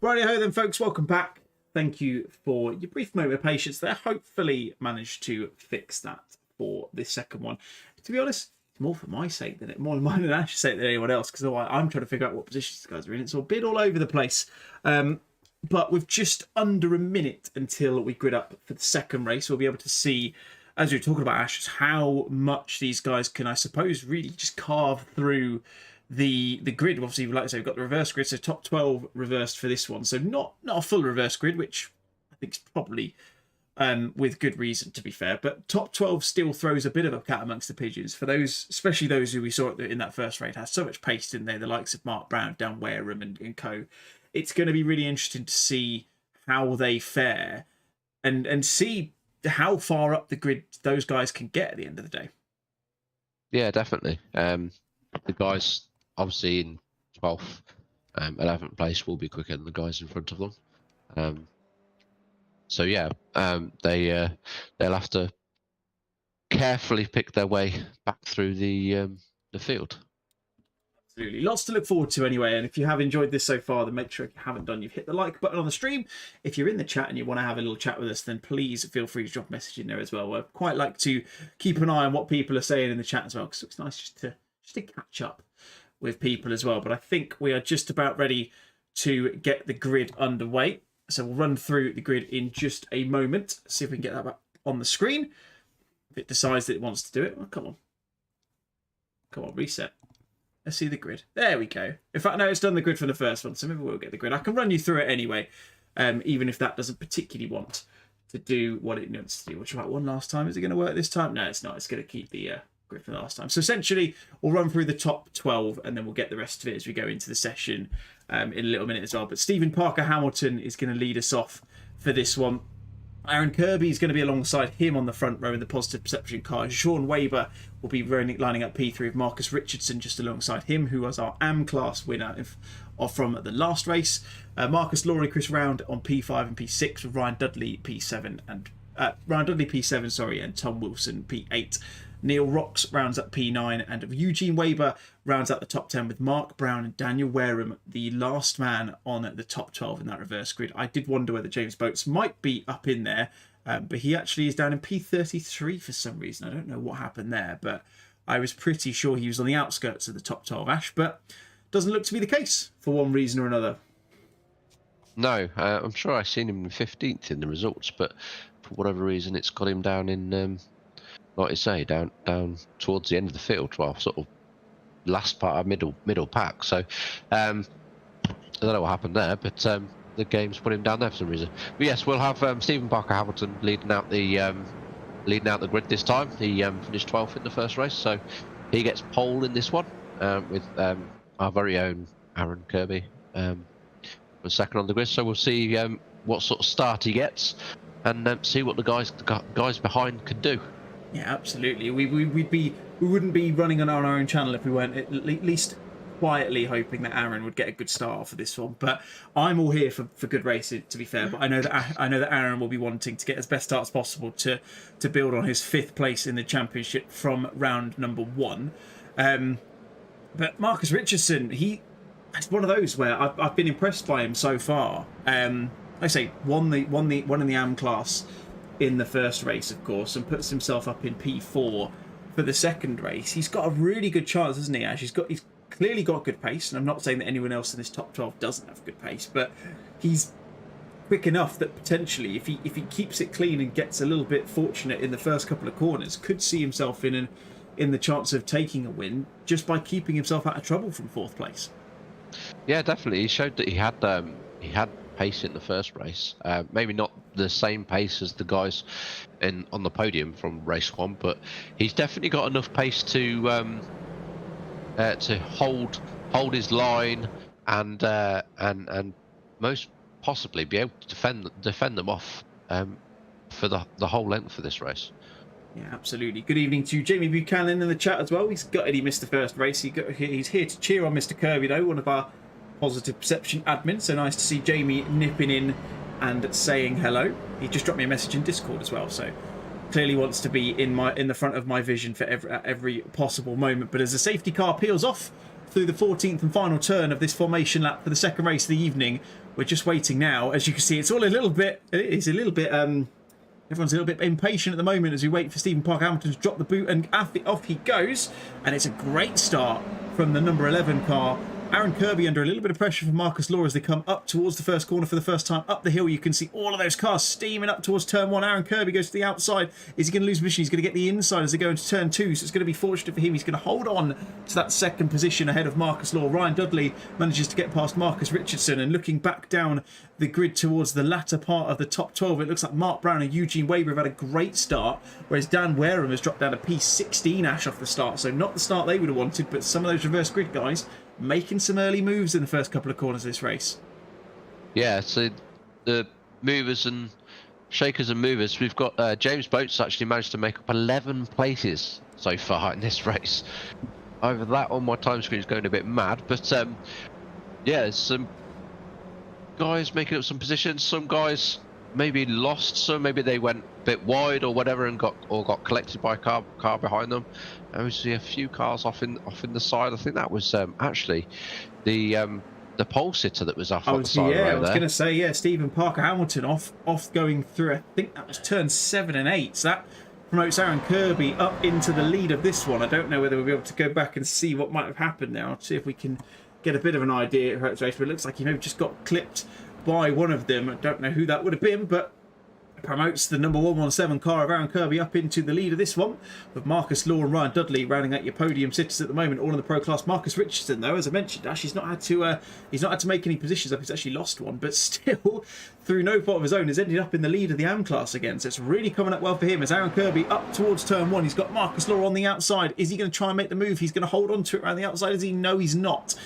S2: Righty-ho then, folks. Welcome back. Thank you for your brief moment of patience there. Hopefully managed to fix that for this second one. To be honest, it's more for my sake than more mine than Ash's sake than anyone else, because I'm trying to figure out what positions the guys are in. It's all a bit all over the place. But with just under a minute until we grid up for the second race, we'll be able to see, as we were talking about, Ash, how much these guys can, I suppose, really just carve through the grid. Obviously, like I say, we've got the reverse grid, so top 12 reversed for this one. So not a full reverse grid, which I think is probably with good reason, to be fair. But top 12 still throws a bit of a cat amongst the pigeons for those, especially those who we saw in that first race. Has so much pace in there, the likes of Mark Brown, Dan Wareham and co. It's going to be really interesting to see how they fare and see how far up the grid those guys can get at the end of the day.
S3: Yeah, definitely. The guys obviously in 12th, 11th place will be quicker than the guys in front of them. So yeah, they'll have to carefully pick their way back through the field.
S2: Absolutely. Lots to look forward to anyway. And if you have enjoyed this so far, then make sure if you haven't done, you've hit the like button on the stream. If you're in the chat and you want to have a little chat with us, then please feel free to drop a message in there as well. I quite like to keep an eye on what people are saying in the chat as well, because it's nice just to catch up with people as well. But I think we are just about ready to get the grid underway. So we'll run through the grid in just a moment. See if we can get that back on the screen. If it decides that it wants to do it. Oh, come on. Come on, reset. Let's see the grid. There we go. In fact, no, it's done the grid for the first one, so maybe we'll get the grid. I can run you through it anyway, even if that doesn't particularly want to do what it needs to do. We'll try it one last time. Is it going to work this time? No, it's not. It's going to keep the grid for the last time. So essentially, we'll run through the top 12, and then we'll get the rest of it as we go into the session in a little minute as well. But Stephen Parker Hamilton is going to lead us off for this one. Aaron Kirby is going to be alongside him on the front row in the positive perception car. Sean Weber will be lining up P3 with Marcus Richardson just alongside him, who was our AM class winner from the last race. Marcus Laurie, Chris Round on P5 and P6 with Ryan Dudley P7 and and Tom Wilson P8. Neil Rocks rounds up P9 and Eugene Weber rounds out the top 10 with Mark Brown and Daniel Wareham, the last man on the top 12 in that reverse grid. I did wonder whether James Boates might be up in there, but he actually is down in P33 for some reason. I don't know what happened there, but I was pretty sure he was on the outskirts of the top 12, Ash, but doesn't look to be the case for one reason or another.
S3: No, I'm sure I've seen him in 15th in the results, but for whatever reason it's got him down in... like you say, down towards the end of the field, well, sort of last part of middle pack. So I don't know what happened there, but the game's put him down there for some reason. But yes, we'll have Stephen Parker Hamilton leading out the grid this time. He finished 12th in the first race, so he gets pole in this one with our very own Aaron Kirby was second on the grid. So we'll see what sort of start he gets and see what the guys behind can do.
S2: Yeah, absolutely. We wouldn't be running on our own channel if we weren't at least quietly hoping that Aaron would get a good start for this one. But I'm all here for good racing, to be fair. But I know that Aaron will be wanting to get as best start as possible to build on his 5th place in the championship from round number 1. But Marcus Richardson, it's one of those where I've been impressed by him so far. I say won in the AM class in the first race, of course, and puts himself up in P4 for the second race. He's got a really good chance, hasn't he, Ash? He's clearly got good pace, and I'm not saying that anyone else in this top 12 doesn't have good pace, but he's quick enough that potentially, if he keeps it clean and gets a little bit fortunate in the first couple of corners, could see himself in the chance of taking a win just by keeping himself out of trouble from 4th place. Yeah,
S3: definitely. He showed that he had pace in the first race. Maybe not the same pace as the guys on the podium from race 1, but he's definitely got enough pace to hold his line and most possibly be able to defend them off for the whole length of this race.
S2: Yeah, absolutely. Good evening to Jamie Buchanan in the chat as well. He missed the first race. He's here to cheer on Mr. Kirby though, one of our positive perception admin. So nice to see Jamie nipping in and saying hello. He just dropped me a message in Discord as well, so clearly wants to be in the front of my vision for every possible moment. But as the safety car peels off through the 14th and final turn of this formation lap for the second race of the evening, we're just waiting now. As you can see, it's all a little bit, everyone's a little bit impatient at the moment as we wait for Stephen Parker Hamilton to drop the boot, and off he goes. And it's a great start from the number 11 car. Aaron Kirby under a little bit of pressure from Marcus Law as they come up towards the first corner for the first time up the hill. You can see all of those cars steaming up towards turn 1. Aaron Kirby goes to the outside. Is he going to lose position? He's going to get the inside as they go into turn 2. So it's going to be fortunate for him. He's going to hold on to that second position ahead of Marcus Law. Ryan Dudley manages to get past Marcus Richardson, and looking back down the grid towards the latter part of the top 12, it looks like Mark Brown and Eugene Weber have had a great start, whereas Dan Wareham has dropped down to P16 Ash off the start. So not the start they would have wanted, but some of those reverse grid guys making some early moves in the first couple of corners of this race.
S3: Yeah, so the movers and shakers and movers, we've got James Boats actually managed to make up 11 places so far in this race. Over that on my time screen is going a bit mad, but yeah, some guys making up some positions, some guys maybe lost some, maybe they went a bit wide or whatever and got collected by a car behind them. And we see a few cars off in the side. I think that was actually the pole sitter that was off on the side.
S2: Yeah, I was going to say, yeah, Stephen Parker Hamilton off going through, I think that was turn 7 and 8. So that promotes Aaron Kirby up into the lead of this one. I don't know whether we'll be able to go back and see what might have happened now. I'll see if we can get a bit of an idea of how it's raced, but it looks like he maybe just got clipped by one of them. I don't know who that would have been, but promotes the number 117 car of Aaron Kirby up into the lead of this one, with Marcus Law and Ryan Dudley rounding out your podium sitters at the moment, all in the pro class. Marcus Richardson, though, as I mentioned, Ash, he's not had to make any positions up. He's actually lost one, but still, through no fault of his own, has ended up in the lead of the AM class again. So it's really coming up well for him as Aaron Kirby up towards turn 1. He's got Marcus Law on the outside. Is he going to try and make the move? He's going to hold on to it around the outside. Does he? No, he's not.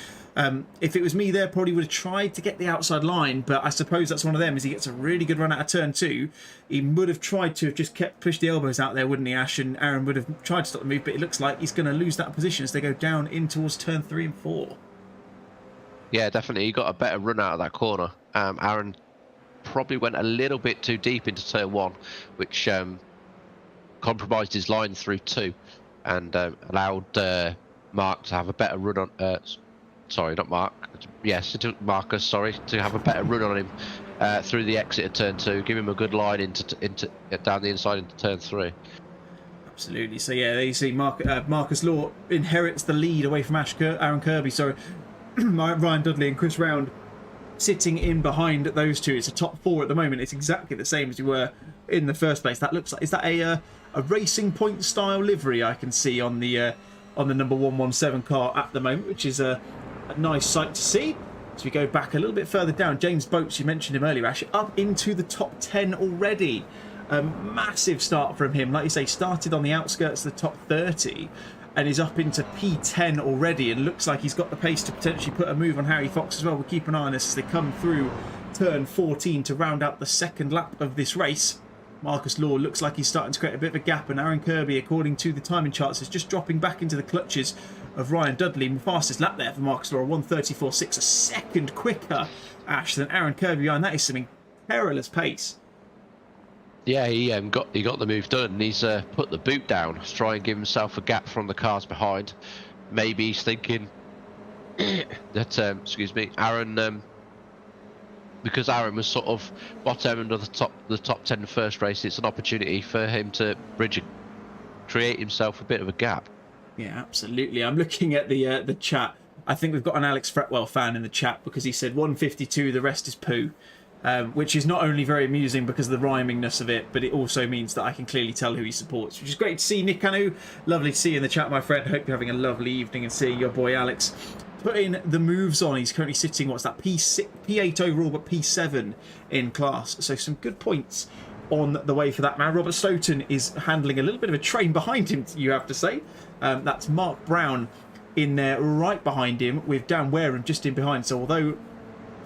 S2: If it was me there, probably would have tried to get the outside line, but I suppose that's one of them. As he gets a really good run out of turn 2, he would have tried to have just pushed the elbows out there, wouldn't he, Ash? And Aaron would have tried to stop the move, but it looks like he's going to lose that position as they go down in towards turn 3 and 4.
S3: Yeah, definitely. He got a better run out of that corner. Aaron probably went a little bit too deep into turn 1, which compromised his line through 2 and allowed Mark to have a better run on. Sorry, not Mark. Yes, Marcus. Sorry, to have a better run on him through the exit of turn 2, give him a good line into down the inside into turn 3.
S2: Absolutely. So yeah, there you see Marcus Law inherits the lead away from Aaron Kirby. So Ryan Dudley and Chris Round sitting in behind those two. It's a top 4 at the moment. It's exactly the same as you were in the first place. That looks like, is that a Racing Point style livery I can see on the number 117 car at the moment, which is a nice sight to see. As we go back a little bit further down, James Boats, you mentioned him earlier, Ash, up into the top 10 already. Massive start from him. Like you say, started on the outskirts of the top 30 and is up into P10 already, and looks like he's got the pace to potentially put a move on Harry Fox as well. We'll keep an eye on this as they come through turn 14 to round out the second lap of this race. Marcus Law looks like he's starting to create a bit of a gap, and Aaron Kirby, according to the timing charts, is just dropping back into the clutches of Ryan Dudley. The fastest lap there for Marcus Law, 1:34.6, a second quicker, Ash, than Aaron Kirby behind. That is some perilous pace.
S3: Yeah, he got the move done. He's put the boot down to try and give himself a gap from the cars behind. Maybe he's thinking that Aaron. Because Aaron was sort of bottom end of the top 10 first race, it's an opportunity for him to create himself a bit of a gap.
S2: Yeah, absolutely. I'm looking at the chat. I think we've got an Alex Fretwell fan in the chat because he said 152, the rest is poo, which is not only very amusing because of the rhymingness of it, but it also means that I can clearly tell who he supports, which is great to see. Nick Anu, lovely to see you in the chat, my friend. Hope you're having a lovely evening and seeing your boy Alex putting the moves on. He's currently sitting, what's that, P8 overall, but P7 in class. So some good points on the way for that man. Robert Stoughton is handling a little bit of a train behind him, you have to say. That's Mark Brown in there right behind him, with Dan Wareham just in behind. So although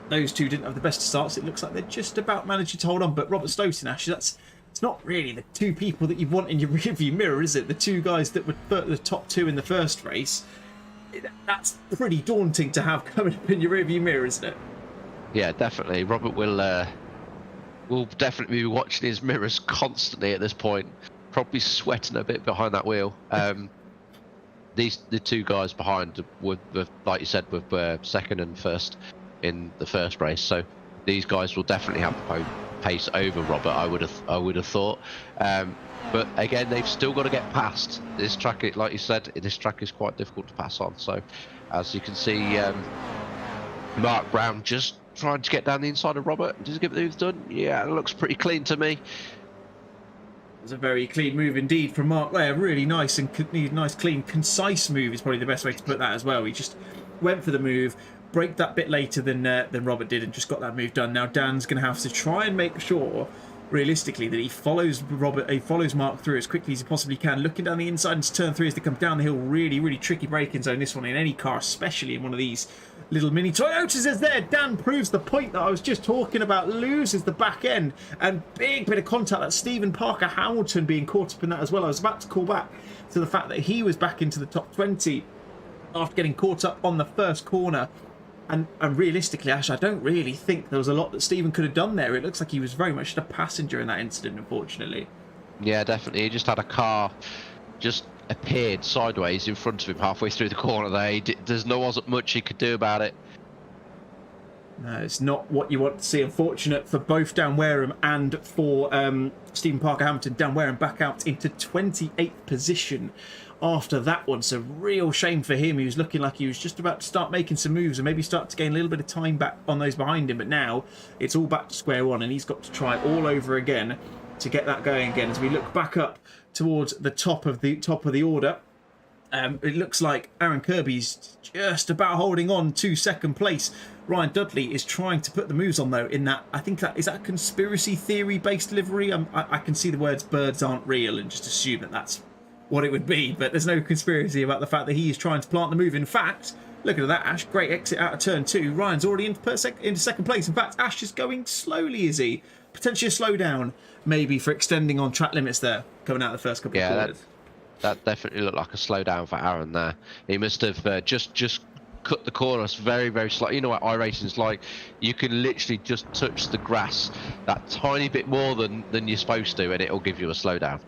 S2: those two didn't have the best of starts, it looks like they're just about managing to hold on. But Robert Stoughton, actually, it's not really the two people that you want in your rearview mirror, is it? The two guys that were the top 2 in the first race. That's pretty daunting to have coming up in your rearview mirror, isn't it? Yeah,
S3: definitely. Robert will definitely be watching his mirrors constantly at this point. Probably sweating a bit behind that wheel. The two guys behind were like you said, were second and first in the first race. So these guys will definitely have the pace over Robert. I would have thought. But again, they've still got to get past this track. Like you said, this track is quite difficult to pass on. So, as you can see, Mark Brown just trying to get down the inside of Robert. Does he get the move done? Yeah, it looks pretty clean to me.
S2: It was a very clean move indeed from Mark there. Really nice and nice, clean, concise move is probably the best way to put that as well. He just went for the move, braked that bit later than Robert did, and just got that move done. Now Dan's going to have to try and make sure, realistically, that he follows Mark through as quickly as he possibly can, looking down the inside into turn 3 as they come down the hill. Really tricky braking zone, this one, in any car, especially in one of these little mini Toyotas. Is there, Dan proves the point that I was just talking about, loses the back end, and big bit of contact. That Stephen Parker Hamilton being caught up in that as well. I was about to call back to the fact that he was back into the top 20 after getting caught up on the first corner. And realistically, Ash, I don't really think there was a lot that Stephen could have done there. It looks like he was very much a passenger in that incident, unfortunately. Yeah,
S3: definitely. He just had a car just appeared sideways in front of him halfway through the corner there. There wasn't much he could do about it.
S2: No, it's not what you want to see. Unfortunate for both Dan Wareham and for Stephen Parker Hamilton. Dan Wareham back out into 28th position after that one. So real shame for him. He was looking like he was just about to start making some moves and maybe start to gain a little bit of time back on those behind him. But now it's all back to square one, and he's got to try all over again to get that going again. As we look back up towards the top of the order, it looks like Aaron Kirby's just about holding on to second place. Ryan Dudley is trying to put the moves on, though, in that, I think that is that a conspiracy theory based delivery. I can see the words birds aren't real and just assume that that's what it would be, but there's no conspiracy about the fact that he is trying to plant the move. In fact, look at that, Ash, great exit out of turn 2. Ryan's already into second place. In fact, Ash is going slowly, is he? Potentially a slowdown, maybe, for extending on track limits there, coming out the first couple of corners.
S3: That definitely looked like a slowdown for Aaron there. He must have just cut the corners very slightly. You know what iRacing's like. You can literally just touch the grass that tiny bit more than you're supposed to, and it'll give you a slowdown.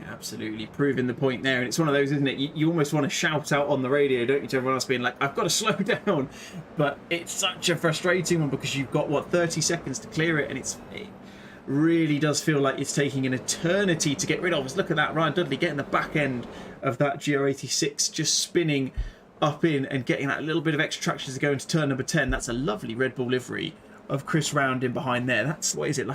S2: Absolutely, proving the point there. And it's one of those, isn't it? You almost want to shout out on the radio, don't you, to everyone else being like, I've got to slow down. But it's such a frustrating one because you've got, what, 30 seconds to clear it, and it really does feel like it's taking an eternity to get rid of. Look at that, Ryan Dudley getting the back end of that GR86, just spinning up in and getting that little bit of extra traction to go into turn number 10. That's a lovely Red Bull livery of Chris Round in behind there. That's, what is it,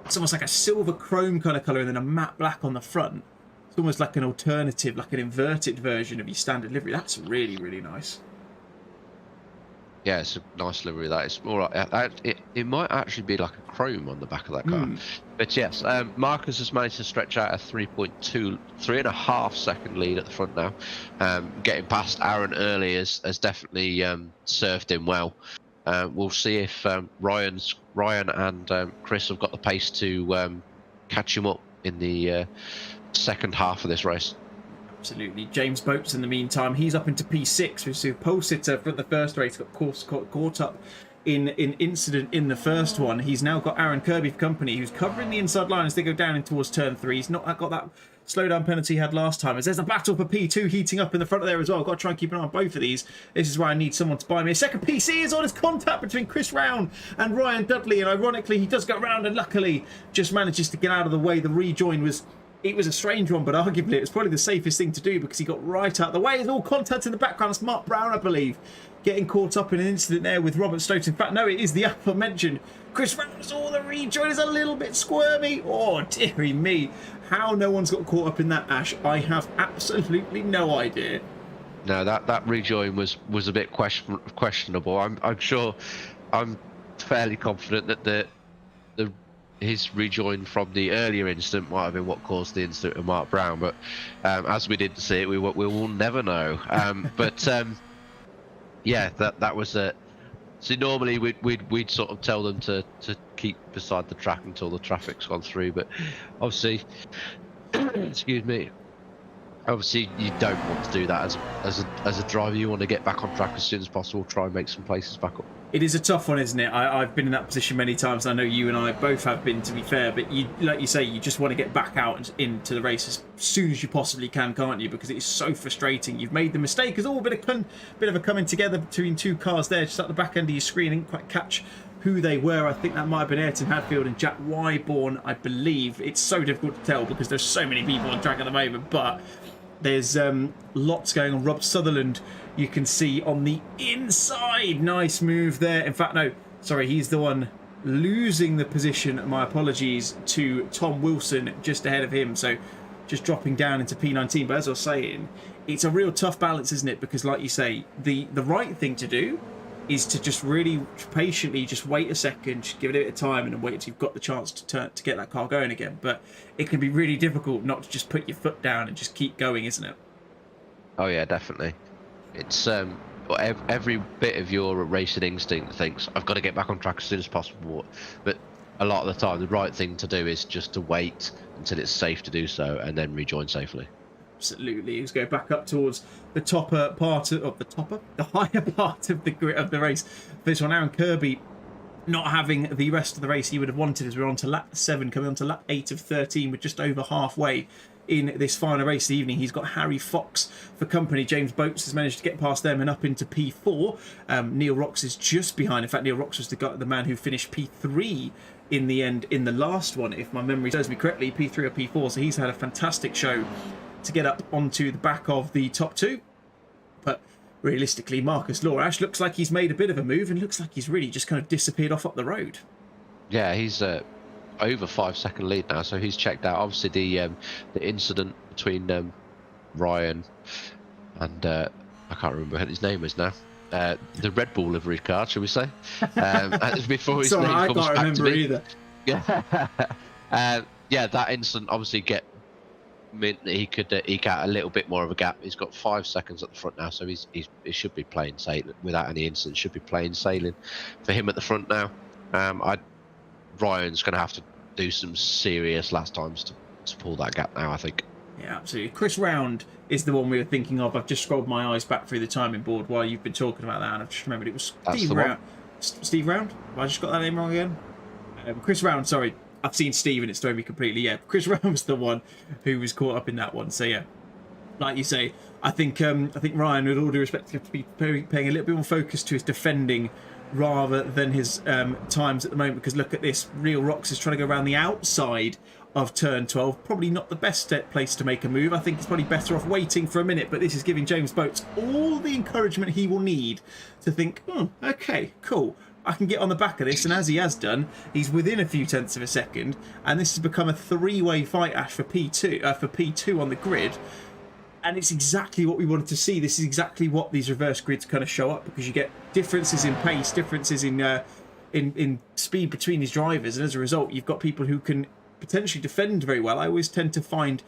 S2: it's almost like a silver chrome kind of colour and then a matte black on the front. It's almost like an alternative, like an inverted version of your standard livery. That's really nice.
S3: Yeah, it's a nice livery. That it's more like it might actually be like a chrome on the back of that car. But yes, Marcus has managed to stretch out a 3.5 second lead at the front now. Getting past Aaron early has definitely served him well. We'll see if Ryan and Chris have got the pace to catch him up in the second half of this race.
S2: Absolutely. James Boats, in the meantime, he's up into P6. We see a pole sitter for the first race, got caught up in an incident in the first one. He's now got Aaron Kirby for company, who's covering the inside line as they go down in towards turn 3. He's not got that slowdown penalty he had last time. As there's a battle for P2 heating up in the front of there as well. I've got to try and keep an eye on both of these. This is where I need someone to buy me a second PC. Is on his contact between Chris Round and Ryan Dudley, and ironically he does go round and luckily just manages to get out of the way. The rejoin was a strange one, but arguably it was probably the safest thing to do because he got right out of the way. There's all contact in the background. It's Mark Brown, I believe, getting caught up in an incident there with Robert Stokes. In fact, no, it is the aforementioned Chris Round. Oh, the rejoin is a little bit squirmy. Oh, dearie me. How no one's got caught up in that, Ash, I have absolutely no idea.
S3: No, that rejoin was a bit questionable. I'm sure, I'm fairly confident that his rejoin from the earlier incident might have been what caused the incident with Mark Brown, but as we didn't see it, we will never know. Yeah, that was it. So normally we'd sort of tell them to keep beside the track until the traffic's gone through, but obviously, excuse me. Obviously, you don't want to do that as a driver. You want to get back on track as soon as possible. Try and make some places back up.
S2: It is a tough one, isn't it? I've been in that position many times. I know you and I both have been, to be fair. But you, like you say, you just want to get back out into the race as soon as you possibly can, can't you? Because it is so frustrating. You've made the mistake. There's all a bit of a coming together between two cars there, just at the back end of your screen. I didn't quite catch who they were. I think that might have been Ayrton Hadfield and Jack Wyborn, I believe. It's so difficult to tell because there's so many people on track at the moment, but there's lots going on. Rob Sutherland, you can see on the inside. Nice move there. In fact, no, sorry, he's the one losing the position. My apologies to Tom Wilson just ahead of him. So just dropping down into P19. But as I was saying, it's a real tough balance, isn't it? Because like you say, the right thing to do is to just really patiently just wait a second, just give it a bit of time, and then wait until you've got the chance to get that car going again. But it can be really difficult not to just put your foot down and just keep going, isn't it?
S3: Oh yeah, definitely. It's every bit of your racing instinct thinks I've got to get back on track as soon as possible, but a lot of the time the right thing to do is just to wait until it's safe to do so and then rejoin safely.
S2: Absolutely. Let's go back up towards the higher part of the race. This one, Aaron Kirby not having the rest of the race he would have wanted, as we're on to lap 7, coming on to lap 8 of 13. We're just over halfway in this final race of the evening. He's got Harry Fox for company. James Boats has managed to get past them and up into P4. Neil Rocks is just behind. In fact, Neil Rocks was the man who finished P3 in the end in the last one, if my memory serves me correctly, P3 or P4. So he's had a fantastic show to get up onto the back of the top 2. But realistically, Marcus Lorash looks like he's made a bit of a move and looks like he's really just kind of disappeared off up the road. Yeah,
S3: he's over 5-second lead now, so he's checked out. Obviously, the incident between Ryan and I can't remember what his name is now. The Red Bull livery car, shall we say? Before his name
S2: I
S3: comes
S2: can't
S3: back
S2: remember
S3: to me.
S2: either.
S3: Yeah, that incident obviously meant that he could eke out a little bit more of a gap. He's got 5 seconds at the front now, so he should be plain sailing without any incident. Should be plain sailing for him at the front now. Ryan's going to have to do some serious last times to pull that gap now, I think.
S2: Yeah, absolutely. Chris Round is the one we were thinking of. I've just scrolled my eyes back through the timing board while you've been talking about that, and I've just remembered it was Steve Round. Steve Round? Have I just got that name wrong again? Chris Round, sorry. I've seen Steve and it's thrown me completely. Yeah, Chris Round was the one who was caught up in that one. So yeah, like you say, I think Ryan, with all due respect, has to be paying a little bit more focus to his defending rather than his times at the moment. Because look at this, Real Rocks is trying to go around the outside of turn 12. Probably not the best place to make a move. I think he's probably better off waiting for a minute. But this is giving James Boats all the encouragement he will need to think, okay, cool, I can get on the back of this. And as he has done, he's within a few tenths of a second. And this has become a three-way fight, Ash, for P2 on the grid. And it's exactly what we wanted to see. This is exactly what these reverse grids kind of show up, because you get differences in pace, differences in speed between these drivers. And as a result, you've got people who can potentially defend very well. I always tend to find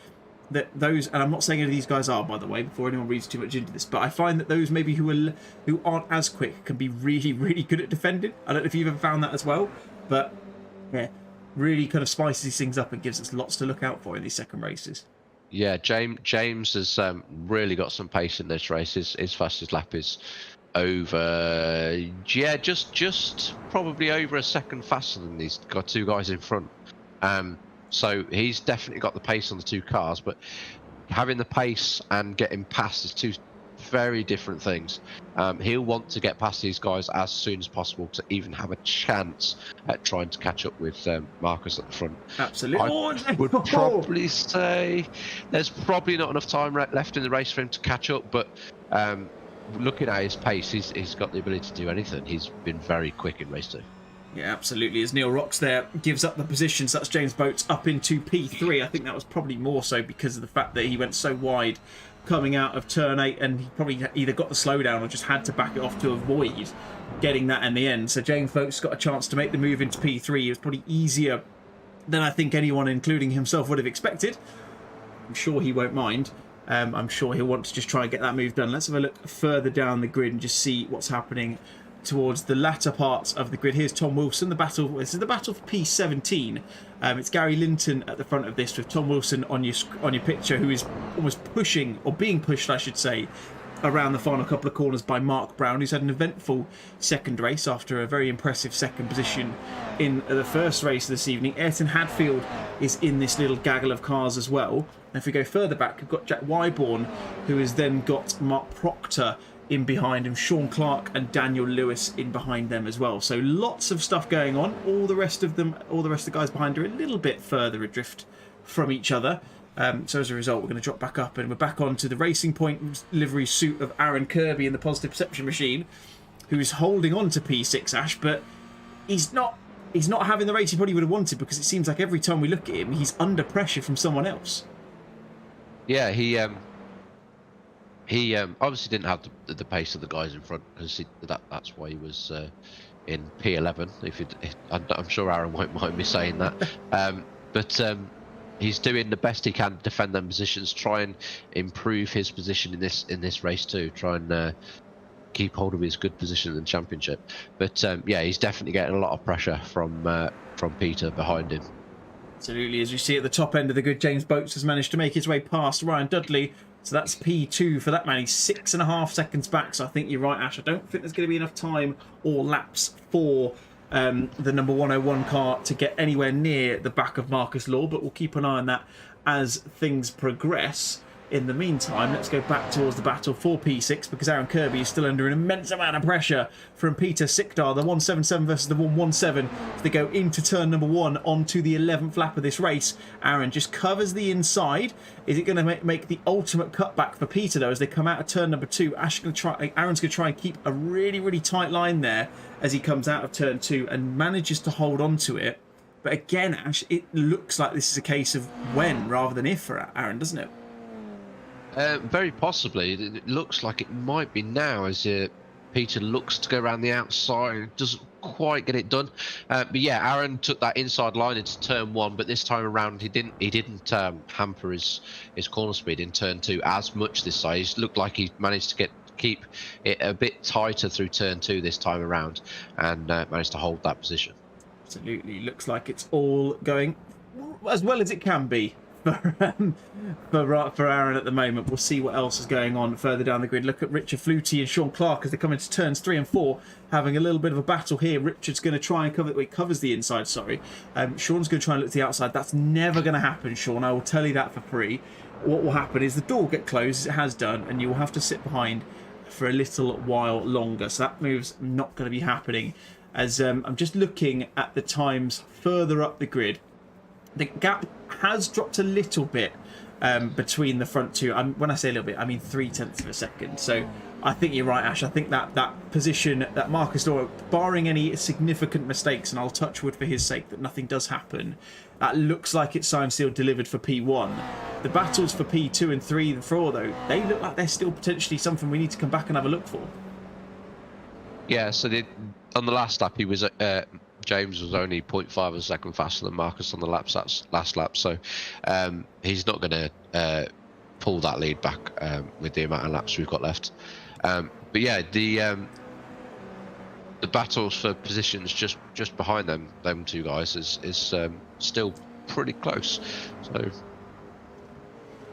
S2: that those, and I'm not saying any of these guys are, by the way, before anyone reads too much into this, but I find that those maybe who aren't as quick can be really, really good at defending. I don't know if you've ever found that as well, but yeah, really kind of spices things up and gives us lots to look out for in these second races.
S3: Yeah, James has really got some pace in this race. His fastest lap is over, just probably over a second faster than these two guys in front. So he's definitely got the pace on the two cars, but having the pace and getting past is two very different things. He'll want to get past these guys as soon as possible to even have a chance at trying to catch up with Marcus at the front.
S2: Absolutely.
S3: I would probably say there's probably not enough time left in the race for him to catch up, but looking at his pace, he's got the ability to do anything. He's been very quick in race 2.
S2: Yeah, absolutely. As Neil Rocks there gives up the position, so that's James Boats up into P3. I think that was probably more so because of the fact that he went so wide coming out of turn 8, and he probably either got the slowdown or just had to back it off to avoid getting that in the end. So James Boats got a chance to make the move into P3. It was probably easier than I think anyone, including himself, would have expected. I'm sure he won't mind. I'm sure he'll want to just try and get that move done. Let's have a look further down the grid and just see what's happening towards the latter parts of the grid. Here's Tom Wilson. This is the battle for P17. It's Gary Linton at the front of this, with Tom Wilson on your picture, who is almost pushing, or being pushed, I should say, around the final couple of corners by Mark Brown, who's had an eventful second race after a very impressive second position in the first race this evening. Ayrton Hadfield is in this little gaggle of cars as well. And if we go further back, we've got Jack Wyborn, who has then got Mark Proctor in behind him, Sean Clark and Daniel Lewis in behind them as well. So lots of stuff going on. All the rest of the guys behind are a little bit further adrift from each other. So as a result, we're going to drop back up, and we're back onto the Racing Point livery suit of Aaron Kirby in the Positive Perception machine, who is holding on to P6, Ash, but he's not having the race he probably would have wanted, because it seems like every time we look at him, he's under pressure from someone else.
S3: Yeah, he obviously didn't have the pace of the guys in front, because that's why he was in P11. I'm sure Aaron won't mind me saying that, but he's doing the best he can to defend them positions, try and improve his position in this race too, try and keep hold of his good position in the championship. But yeah, he's definitely getting a lot of pressure from Peter behind him.
S2: Absolutely. As you see at the top end of the grid, James Boats has managed to make his way past Ryan Dudley. So that's P2 for that man. He's 6.5 seconds back. So I think you're right, Ash. I don't think there's going to be enough time or laps for the number 101 car to get anywhere near the back of Marcus Law, but we'll keep an eye on that as things progress. In the meantime, let's go back towards the battle for P6, because Aaron Kirby is still under an immense amount of pressure from Peter Sikdar, the 177 versus the 117, as they go into turn number 1 onto the 11th lap of this race. Aaron just covers the inside. Is it going to make the ultimate cutback for Peter, though, as they come out of turn number 2? Aaron's going to try and keep a really, really tight line there as he comes out of turn 2 and manages to hold on to it. But again, Ash, it looks like this is a case of when rather than if for Aaron, doesn't it?
S3: Very possibly. It looks like it might be now, as Peter looks to go around the outside. Doesn't quite get it done. But yeah, Aaron took that inside line into turn 1, but this time around he didn't hamper his corner speed in turn 2 as much this side. It looked like he managed to keep it a bit tighter through turn 2 this time around, and managed to hold that position.
S2: Absolutely. Looks like it's all going as well as it can be for Aaron at the moment. We'll see what else is going on further down the grid. Look at Richard Flutie and Sean Clark as they come into turns 3 and 4, having a little bit of a battle here. Richard's going to try and covers the inside, sorry. Sean's going to try and look to the outside. That's never going to happen, Sean. I will tell you that for free. What will happen is the door will get closed, as it has done, and you will have to sit behind for a little while longer. So that move's not going to be happening. As I'm just looking at the times further up the grid, the gap has dropped a little bit between the front two. When I say a little bit, I mean 0.3 of a second. So I think you're right, Ash. I think that position, that Marcus Law, barring any significant mistakes, and I'll touch wood for his sake that nothing does happen, that looks like it's signed, sealed, delivered for P1. The battles for P2 and 3 and 4, though, they look like they're still potentially something we need to come back and have a look for.
S3: Yeah, so on the last lap, he was James was only 0.5 of a second faster than Marcus on the last lap, so he's not going to pull that lead back with the amount of laps we've got left. But yeah, the battles for positions just behind them two guys is still pretty close, so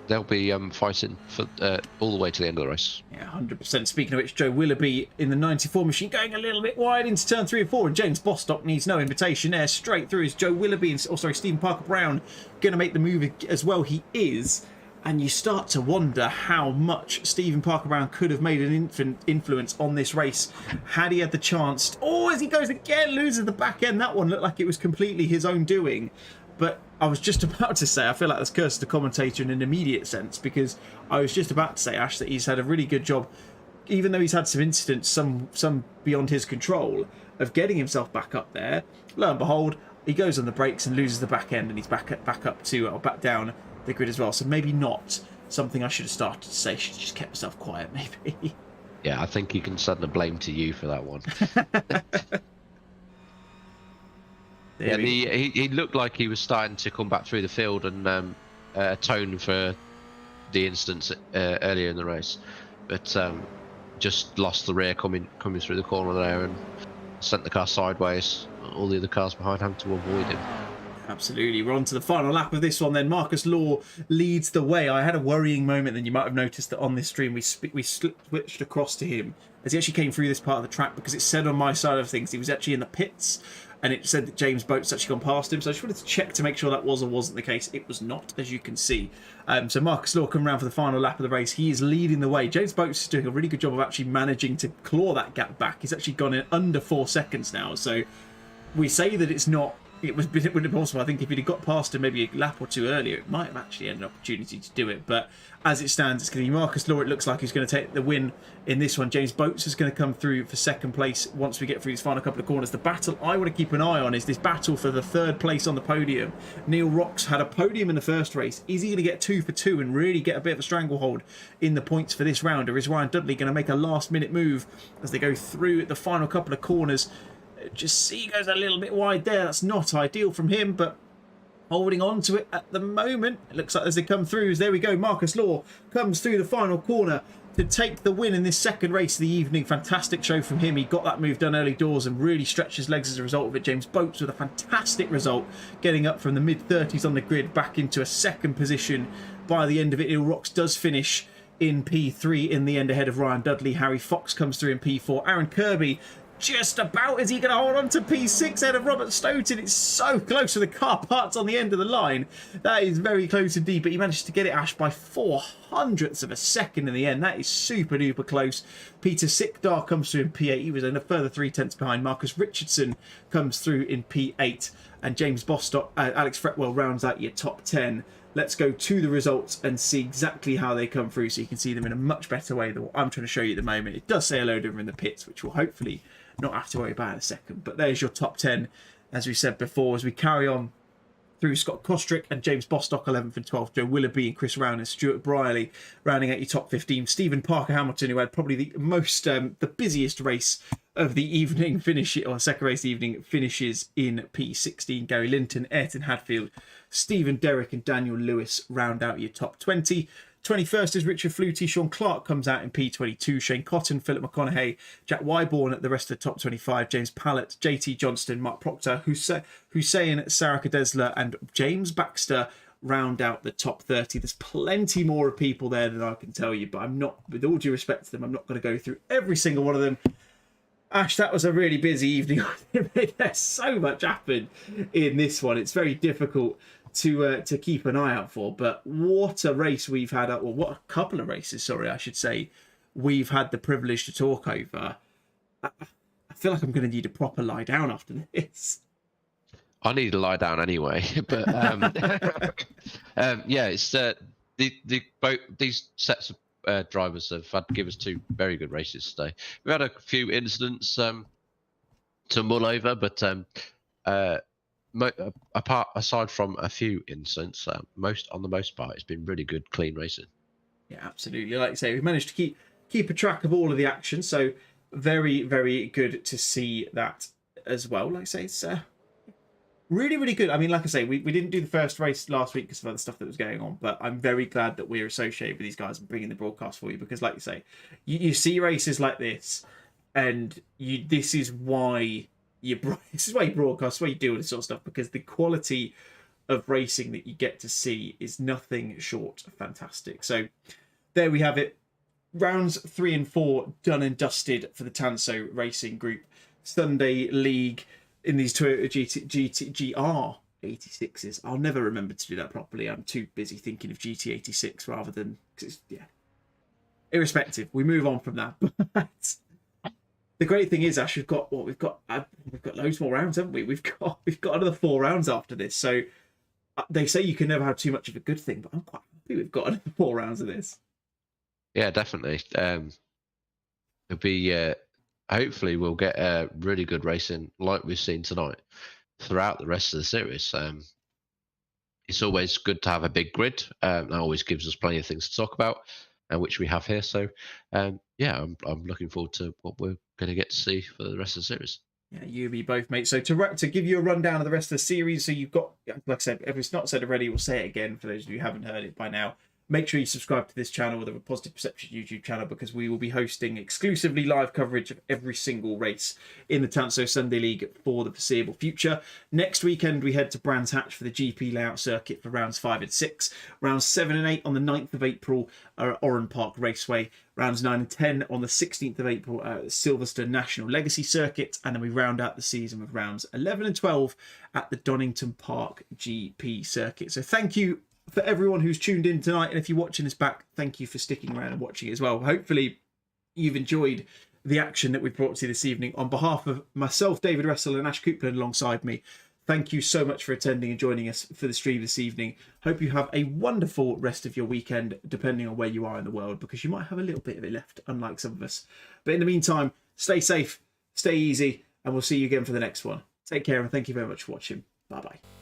S3: they'll be fighting for all the way to the end of the race. Yeah,
S2: 100%. Speaking of which, Joe Willoughby in the 94 machine going a little bit wide into turn 3 and 4, and James Bostock needs no invitation there. Straight through is Joe Willoughby and Stephen Parker Brown going to make the move as well. He is, and you start to wonder how much Stephen Parker Brown could have made an influence on this race had he had the chance. Oh, as he goes again, loses the back end. That one looked like it was completely his own doing. But I was just about to say, I feel like that's cursed the commentator in an immediate sense, because I was just about to say, Ash, that he's had a really good job, even though he's had some incidents, some beyond his control, of getting himself back up there. Lo and behold, he goes on the brakes and loses the back end, and he's back up to, or back down the grid as well. So maybe not something I should have started to say. I should have just kept myself quiet, maybe.
S3: Yeah, I think you can send the blame to you for that one. Yeah, he looked like he was starting to come back through the field and atone for the incidents earlier in the race, but just lost the rear coming through the corner there and sent the car sideways. All the other cars behind having to avoid him.
S2: Absolutely. We're on to the final lap of this one then. Marcus Law leads the way. I had a worrying moment, then you might have noticed that on this stream we switched across to him as he actually came through this part of the track, because it said on my side of things he was actually in the pits, and it said that James Boat's actually gone past him. So I just wanted to check to make sure that was or wasn't the case. It was not, as you can see. So Marcus Law coming around for the final lap of the race. He is leading the way. James Boat's is doing a really good job of actually managing to claw that gap back. He's actually gone in under 4 seconds now. So we say that it would have been possible. I think if he'd have got past him maybe a lap or two earlier, it might have actually had an opportunity to do it. But as it stands, it's going to be Marcus Law. It looks like he's going to take the win in this one. James Boats is going to come through for second place once we get through these final couple of corners. The battle I want to keep an eye on is this battle for the third place on the podium. Neil Rocks had a podium in the first race. Is he going to get 2 for 2 and really get a bit of a stranglehold in the points for this round? Or is Ryan Dudley going to make a last-minute move as they go through the final couple of corners? Just see, goes a little bit wide there. That's not ideal from him, but holding on to it at the moment. It looks like as they come through, there we go. Marcus Law comes through the final corner to take the win in this second race of the evening. Fantastic show from him. He got that move done early doors and really stretched his legs as a result of it. James Boats with a fantastic result, getting up from the mid-30s on the grid back into a second position by the end of it. Neil Rocks does finish in P3 in the end ahead of Ryan Dudley. Harry Fox comes through in P4. Aaron Kirby just about, is he going to hold on to P6 ahead of Robert Stoughton? It's so close to the car parts on the end of the line. That is very close indeed, but he managed to get it, Ash, by 0.04 of a second in the end. That is super duper close. Peter Sikdar comes through in P8. He was in a further 0.3 behind. Marcus Richardson comes through in P8, and James Bostock, Alex Fretwell rounds out your top 10. Let's go to the results and see exactly how they come through so you can see them in a much better way than what I'm trying to show you at the moment. It does say a load of them in the pits, which will hopefully not have to worry about in a second. But there's your top 10, as we said before, as we carry on through Scott Kostrick and James Bostock 11th and 12th, Joe Willoughby and Chris Rowan and Stuart Brierley rounding out your top 15. Stephen Parker Hamilton, who had probably the most, the busiest race of the evening, second race of the evening, finishes in P16. Gary Linton, Ayrton Hadfield, Stephen Derrick and Daniel Lewis round out your top 20. 21st is Richard Flutie. Sean Clark comes out in P22. Shane Cotton, Philip McConaughey, Jack Wyborn at the rest of the top 25. James Pallett, JT Johnston, Mark Proctor, Hussein Saraka Desler and James Baxter round out the top 30. There's plenty more of people there than I can tell you, but I'm not, with all due respect to them, I'm not going to go through every single one of them. Ash, that was a really busy evening. There's so much happened in this one. It's very difficult to keep an eye out for, but what a race we've had, or what a couple of races, sorry, I should say, we've had the privilege to talk over. I feel like I'm going to need a proper lie down after this.
S3: I need to lie down anyway, but yeah, it's these sets of drivers have had to give us 2 very good races today. We've had a few incidents to mull over, but aside from a few incidents, on the most part, it's been really good, clean racing.
S2: Yeah, absolutely. Like I say, we've managed to keep a track of all of the action, so very, very good to see that as well. Like I say, it's really, really good. I mean, like I say, we didn't do the first race last week because of other stuff that was going on, but I'm very glad that we're associated with these guys and bringing the broadcast for you, because like you say, you see races like this, and this is why you broadcast, this is why you do all this sort of stuff, because the quality of racing that you get to see is nothing short of fantastic. So there we have it. Rounds 3 and 4 done and dusted for the Tanso Racing Group Sunday League in these Toyota GR86s. I'll never remember to do that properly. I'm too busy thinking of GT86 rather than, cause yeah. Irrespective, we move on from that. But the great thing is, Ash, we've got loads more rounds, haven't we? We've got another 4 rounds after this. So they say you can never have too much of a good thing, but I'm quite happy we've got another 4 rounds of this.
S3: Yeah, definitely. It'll be hopefully we'll get a really good racing like we've seen tonight throughout the rest of the series. It's always good to have a big grid. That always gives us plenty of things to talk about, which we have here. So yeah, I'm looking forward to what we're going to get to see for the rest of the series.
S2: Yeah, you and me both, mate. So to give you a rundown of the rest of the series, so you've got, like I said, if it's not said already, we'll say it again for those of you who haven't heard it by now. make sure you subscribe to this channel, the Positive Perception YouTube channel, because we will be hosting exclusively live coverage of every single race in the Tanso Sunday League for the foreseeable future. Next weekend, we head to Brands Hatch for the GP layout circuit for rounds 5 and 6. Rounds 7 and 8 on the 9th of April are at Oran Park Raceway. Rounds 9 and 10 on the 16th of April at the Silverstone National Legacy Circuit. And then we round out the season with rounds 11 and 12 at the Donington Park GP Circuit. So thank you for everyone who's tuned in tonight. And if you're watching this back, thank you for sticking around and watching as well. Hopefully you've enjoyed the action that we've brought to you this evening. On behalf of myself, David Russell, and Ash Coupland alongside me, thank you so much for attending and joining us for the stream this evening. Hope you have a wonderful rest of your weekend, depending on where you are in the world, because you might have a little bit of it left, unlike some of us. But in the meantime, stay safe, stay easy, and we'll see you again for the next one. Take care, and thank you very much for watching. Bye-bye.